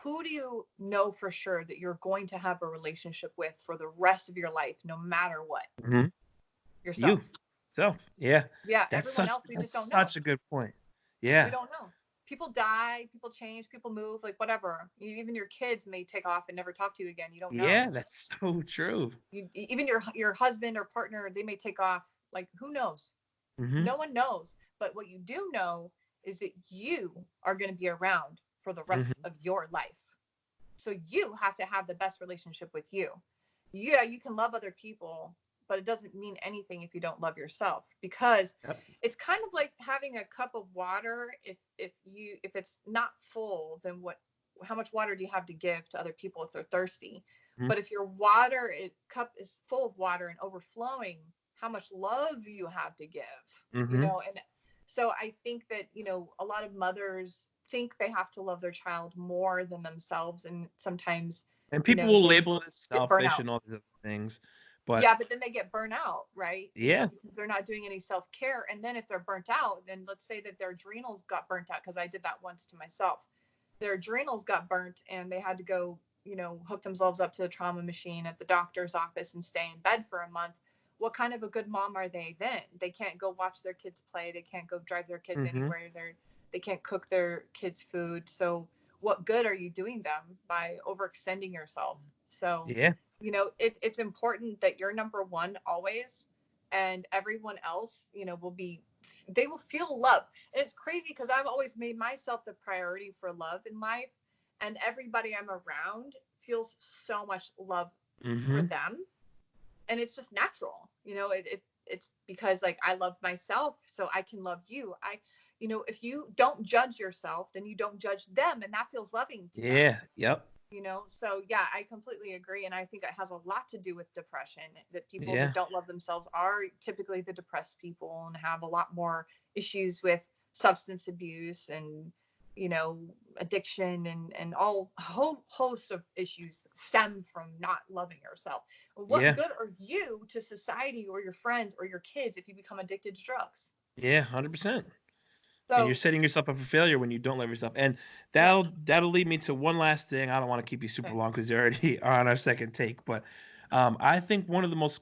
Speaker 2: who do you know for sure that you're going to have a relationship with for the rest of your life, no matter what?
Speaker 1: Hmm.
Speaker 2: Yourself.
Speaker 1: You. So, yeah,
Speaker 2: Yeah,
Speaker 1: that's
Speaker 2: everyone
Speaker 1: such
Speaker 2: else we just
Speaker 1: that's
Speaker 2: don't know.
Speaker 1: such a good point.
Speaker 2: We
Speaker 1: Yeah.
Speaker 2: don't know. People die, people change, people move, like whatever. Even your kids may take off and never talk to you again. You don't know.
Speaker 1: Yeah, that's so true.
Speaker 2: Even your husband or partner, they may take off. Like who knows?
Speaker 1: Hmm.
Speaker 2: No one knows. But what you do know is that you are going to be around for the rest
Speaker 1: Hmm.
Speaker 2: of your life. So you have to have the best relationship with you. Yeah, you can love other people, but it doesn't mean anything if you don't love yourself, because
Speaker 1: Yep.
Speaker 2: it's kind of like having a cup of water. If it's not full, then what how much water do you have to give to other people if they're thirsty?
Speaker 1: Hmm.
Speaker 2: But if your cup is full of water and overflowing, how much love you have to give,
Speaker 1: Hmm.
Speaker 2: and so I think that, a lot of mothers think they have to love their child more than themselves. And sometimes,
Speaker 1: And people will
Speaker 2: they
Speaker 1: label it as
Speaker 2: get burnt
Speaker 1: selfish
Speaker 2: out.
Speaker 1: and all these other things, but
Speaker 2: Yeah, but then they get burnt out, right?
Speaker 1: yeah.
Speaker 2: Because they're not doing any self care. And then if they're burnt out, then let's say that their adrenals got burnt out, because I did that once to myself. Their adrenals got burnt and they had to go, hook themselves up to the trauma machine at the doctor's office and stay in bed for a month. What kind of a good mom are they then? They can't go watch their kids play. They can't go drive their kids
Speaker 1: Hmm.
Speaker 2: anywhere. They can't cook their kids food. So what good are you doing them by overextending yourself? So,
Speaker 1: Yeah.
Speaker 2: it's important that you're number one always, and everyone else, they will feel love. And it's crazy because I've always made myself the priority for love in life, and everybody I'm around feels so much love for
Speaker 1: Hmm.
Speaker 2: them, and it's just natural. It's because, like, I love myself, so I can love you. If you don't judge yourself, then you don't judge them, and that feels loving to them.
Speaker 1: Yeah. Yep.
Speaker 2: So yeah, I completely agree, and I think it has a lot to do with depression, that people that
Speaker 1: Yeah.
Speaker 2: don't love themselves are typically the depressed people and have a lot more issues with substance abuse and, addiction, and all whole host of issues that stem from not loving yourself. What
Speaker 1: Yeah.
Speaker 2: good are you to society or your friends or your kids if you become addicted to drugs?
Speaker 1: Yeah. 100%. And you're
Speaker 2: So
Speaker 1: setting yourself up for failure when you don't love yourself. And
Speaker 2: yeah.
Speaker 1: that'll lead me to one last thing. I don't want to keep you super
Speaker 2: Okay.
Speaker 1: long because you're already on our second take, but I think one of the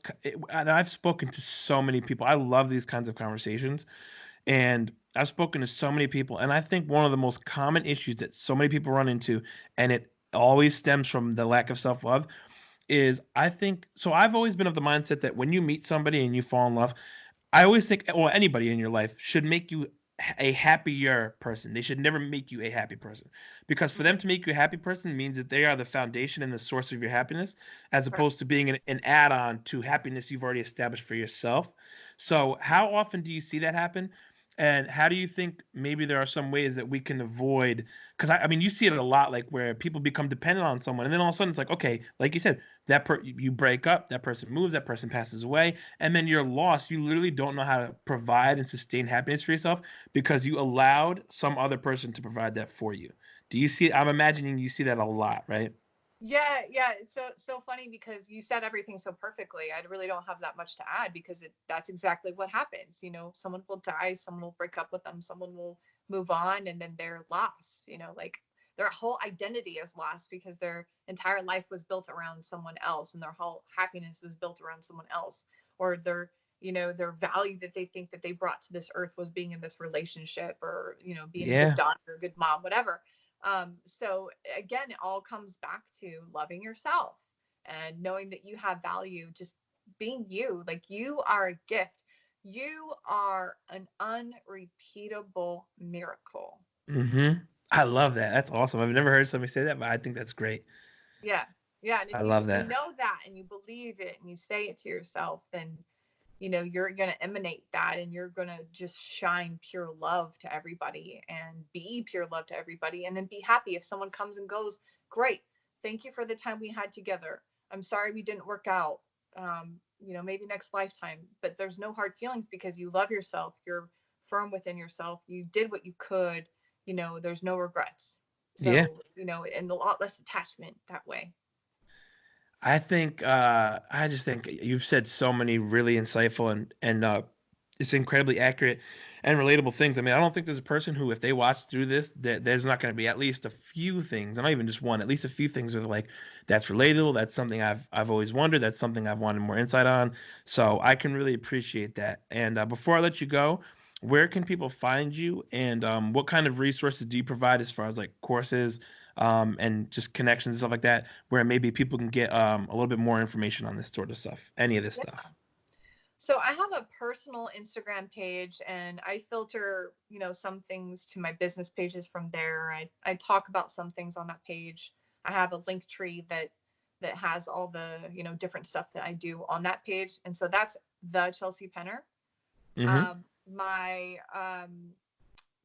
Speaker 1: and I've spoken to so many people. I love these kinds of conversations, and I've spoken to so many people, and I think one of the most common issues that so many people run into, and it always stems from the lack of self-love, is I think so. I've always been of the mindset that when you meet somebody and you fall in love, I always think, well, anybody in your life should make you a happier person. They should never make you a happy person, because for them
Speaker 2: Mhm.
Speaker 1: to make you a happy person means that they are the foundation and the source of your happiness, as
Speaker 2: Correct.
Speaker 1: opposed to being an add-on to happiness you've already established for yourself. So, how often do you see that happen? And how do you think maybe there are some ways that we can avoid? Because I mean, you see it a lot, like where people become dependent on someone, and then all of a sudden it's like, okay, like you said, you break up, that person moves, that person passes away, and then you're lost. You literally don't know how to provide and sustain happiness for yourself because you allowed some other person to provide that for you. Do you see? I'm imagining you see that a lot, right?
Speaker 2: Yeah, yeah. It's so funny because you said everything so perfectly. I really don't have that much to add because that's exactly what happens. Someone will die, someone will break up with them, someone will move on, and then they're lost. Like their whole identity is lost because their entire life was built around someone else, and their whole happiness was built around someone else, or their value that they think that they brought to this earth was being in this relationship, or being a good
Speaker 1: Yeah,
Speaker 2: daughter, good mom, whatever. So again, it all comes back to loving yourself and knowing that you have value, just being you. Like you are a gift. You are an unrepeatable miracle.
Speaker 1: hmm I love that. That's awesome. I've never heard somebody say that, but I think that's great.
Speaker 2: Yeah. Yeah. And if
Speaker 1: I
Speaker 2: you
Speaker 1: love
Speaker 2: you
Speaker 1: that.
Speaker 2: know that and you believe it and you say it to yourself, then you're going to emanate that, and you're going to just shine pure love to everybody and be pure love to everybody, and then be happy if someone comes and goes. Great, thank you for the time we had together. I'm sorry we didn't work out. Maybe next lifetime. But there's no hard feelings because you love yourself, you're firm within yourself, you did what you could. There's no regrets.
Speaker 1: Yeah.
Speaker 2: So and a lot less attachment that way.
Speaker 1: I just think you've said so many really insightful and it's incredibly accurate and relatable things. I mean, I don't think there's a person who, if they watch through this, that there's not going to be at least a few things, and not even just one, at least a few things where they're like, that's relatable. That's something I've always wondered. That's something I've wanted more insight on. So I can really appreciate that. And before I let you go, where can people find you, and what kind of resources do you provide as far as like courses, and just connections and stuff like that, where maybe people can get a little bit more information on this sort of stuff, any of this
Speaker 2: Yeah.
Speaker 1: stuff.
Speaker 2: So I have a personal Instagram page, and I filter, some things to my business pages from there. I talk about some things on that page. I have a link tree that has all the, different stuff that I do on that page. And so that's the Chelsea Penner.
Speaker 1: Hmm.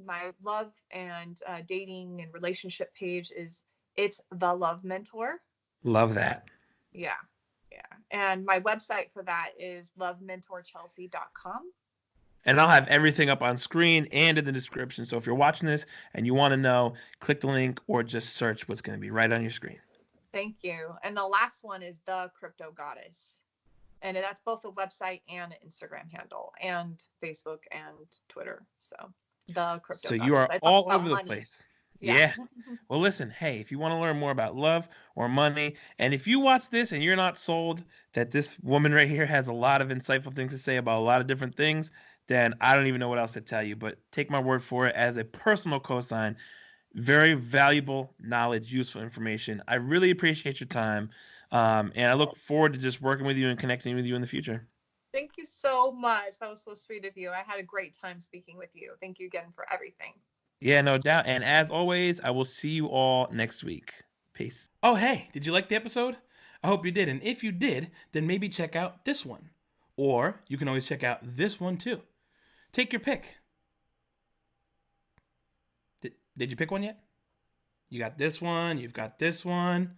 Speaker 2: My love and dating and relationship page is it's the Love Mentor.
Speaker 1: Love that.
Speaker 2: Yeah. Yeah. And my website for that is lovementorchelsea.com.
Speaker 1: And I'll have everything up on screen and in the description. So if you're watching this and you want to know, click the link or just search what's going to be right on your screen.
Speaker 2: Thank you. And the last one is the Crypto Goddess. And that's both a website and an Instagram handle and Facebook and Twitter. So the Crypto
Speaker 1: So you
Speaker 2: Goddess.
Speaker 1: are
Speaker 2: I talk
Speaker 1: all over
Speaker 2: about
Speaker 1: the
Speaker 2: money.
Speaker 1: place.
Speaker 2: Yeah.
Speaker 1: Yeah. Well, listen, hey, if you want to learn more about love or money, and if you watch this and you're not sold that this woman right here has a lot of insightful things to say about a lot of different things, then I don't even know what else to tell you. But take my word for it as a personal cosign. Very valuable knowledge, useful information. I really appreciate your time. And I look forward to just working with you and connecting with you in the future.
Speaker 2: Thank you so much. That was so sweet of you. I had a great time speaking with you. Thank you again for everything.
Speaker 1: Yeah, no doubt. And as always, I will see you all next week. Peace. Oh, hey, did you like the episode? I hope you did. And if you did, then maybe check out this one. Or you can always check out this one too. Take your pick. Did you pick one yet? You got this one, you've got this one.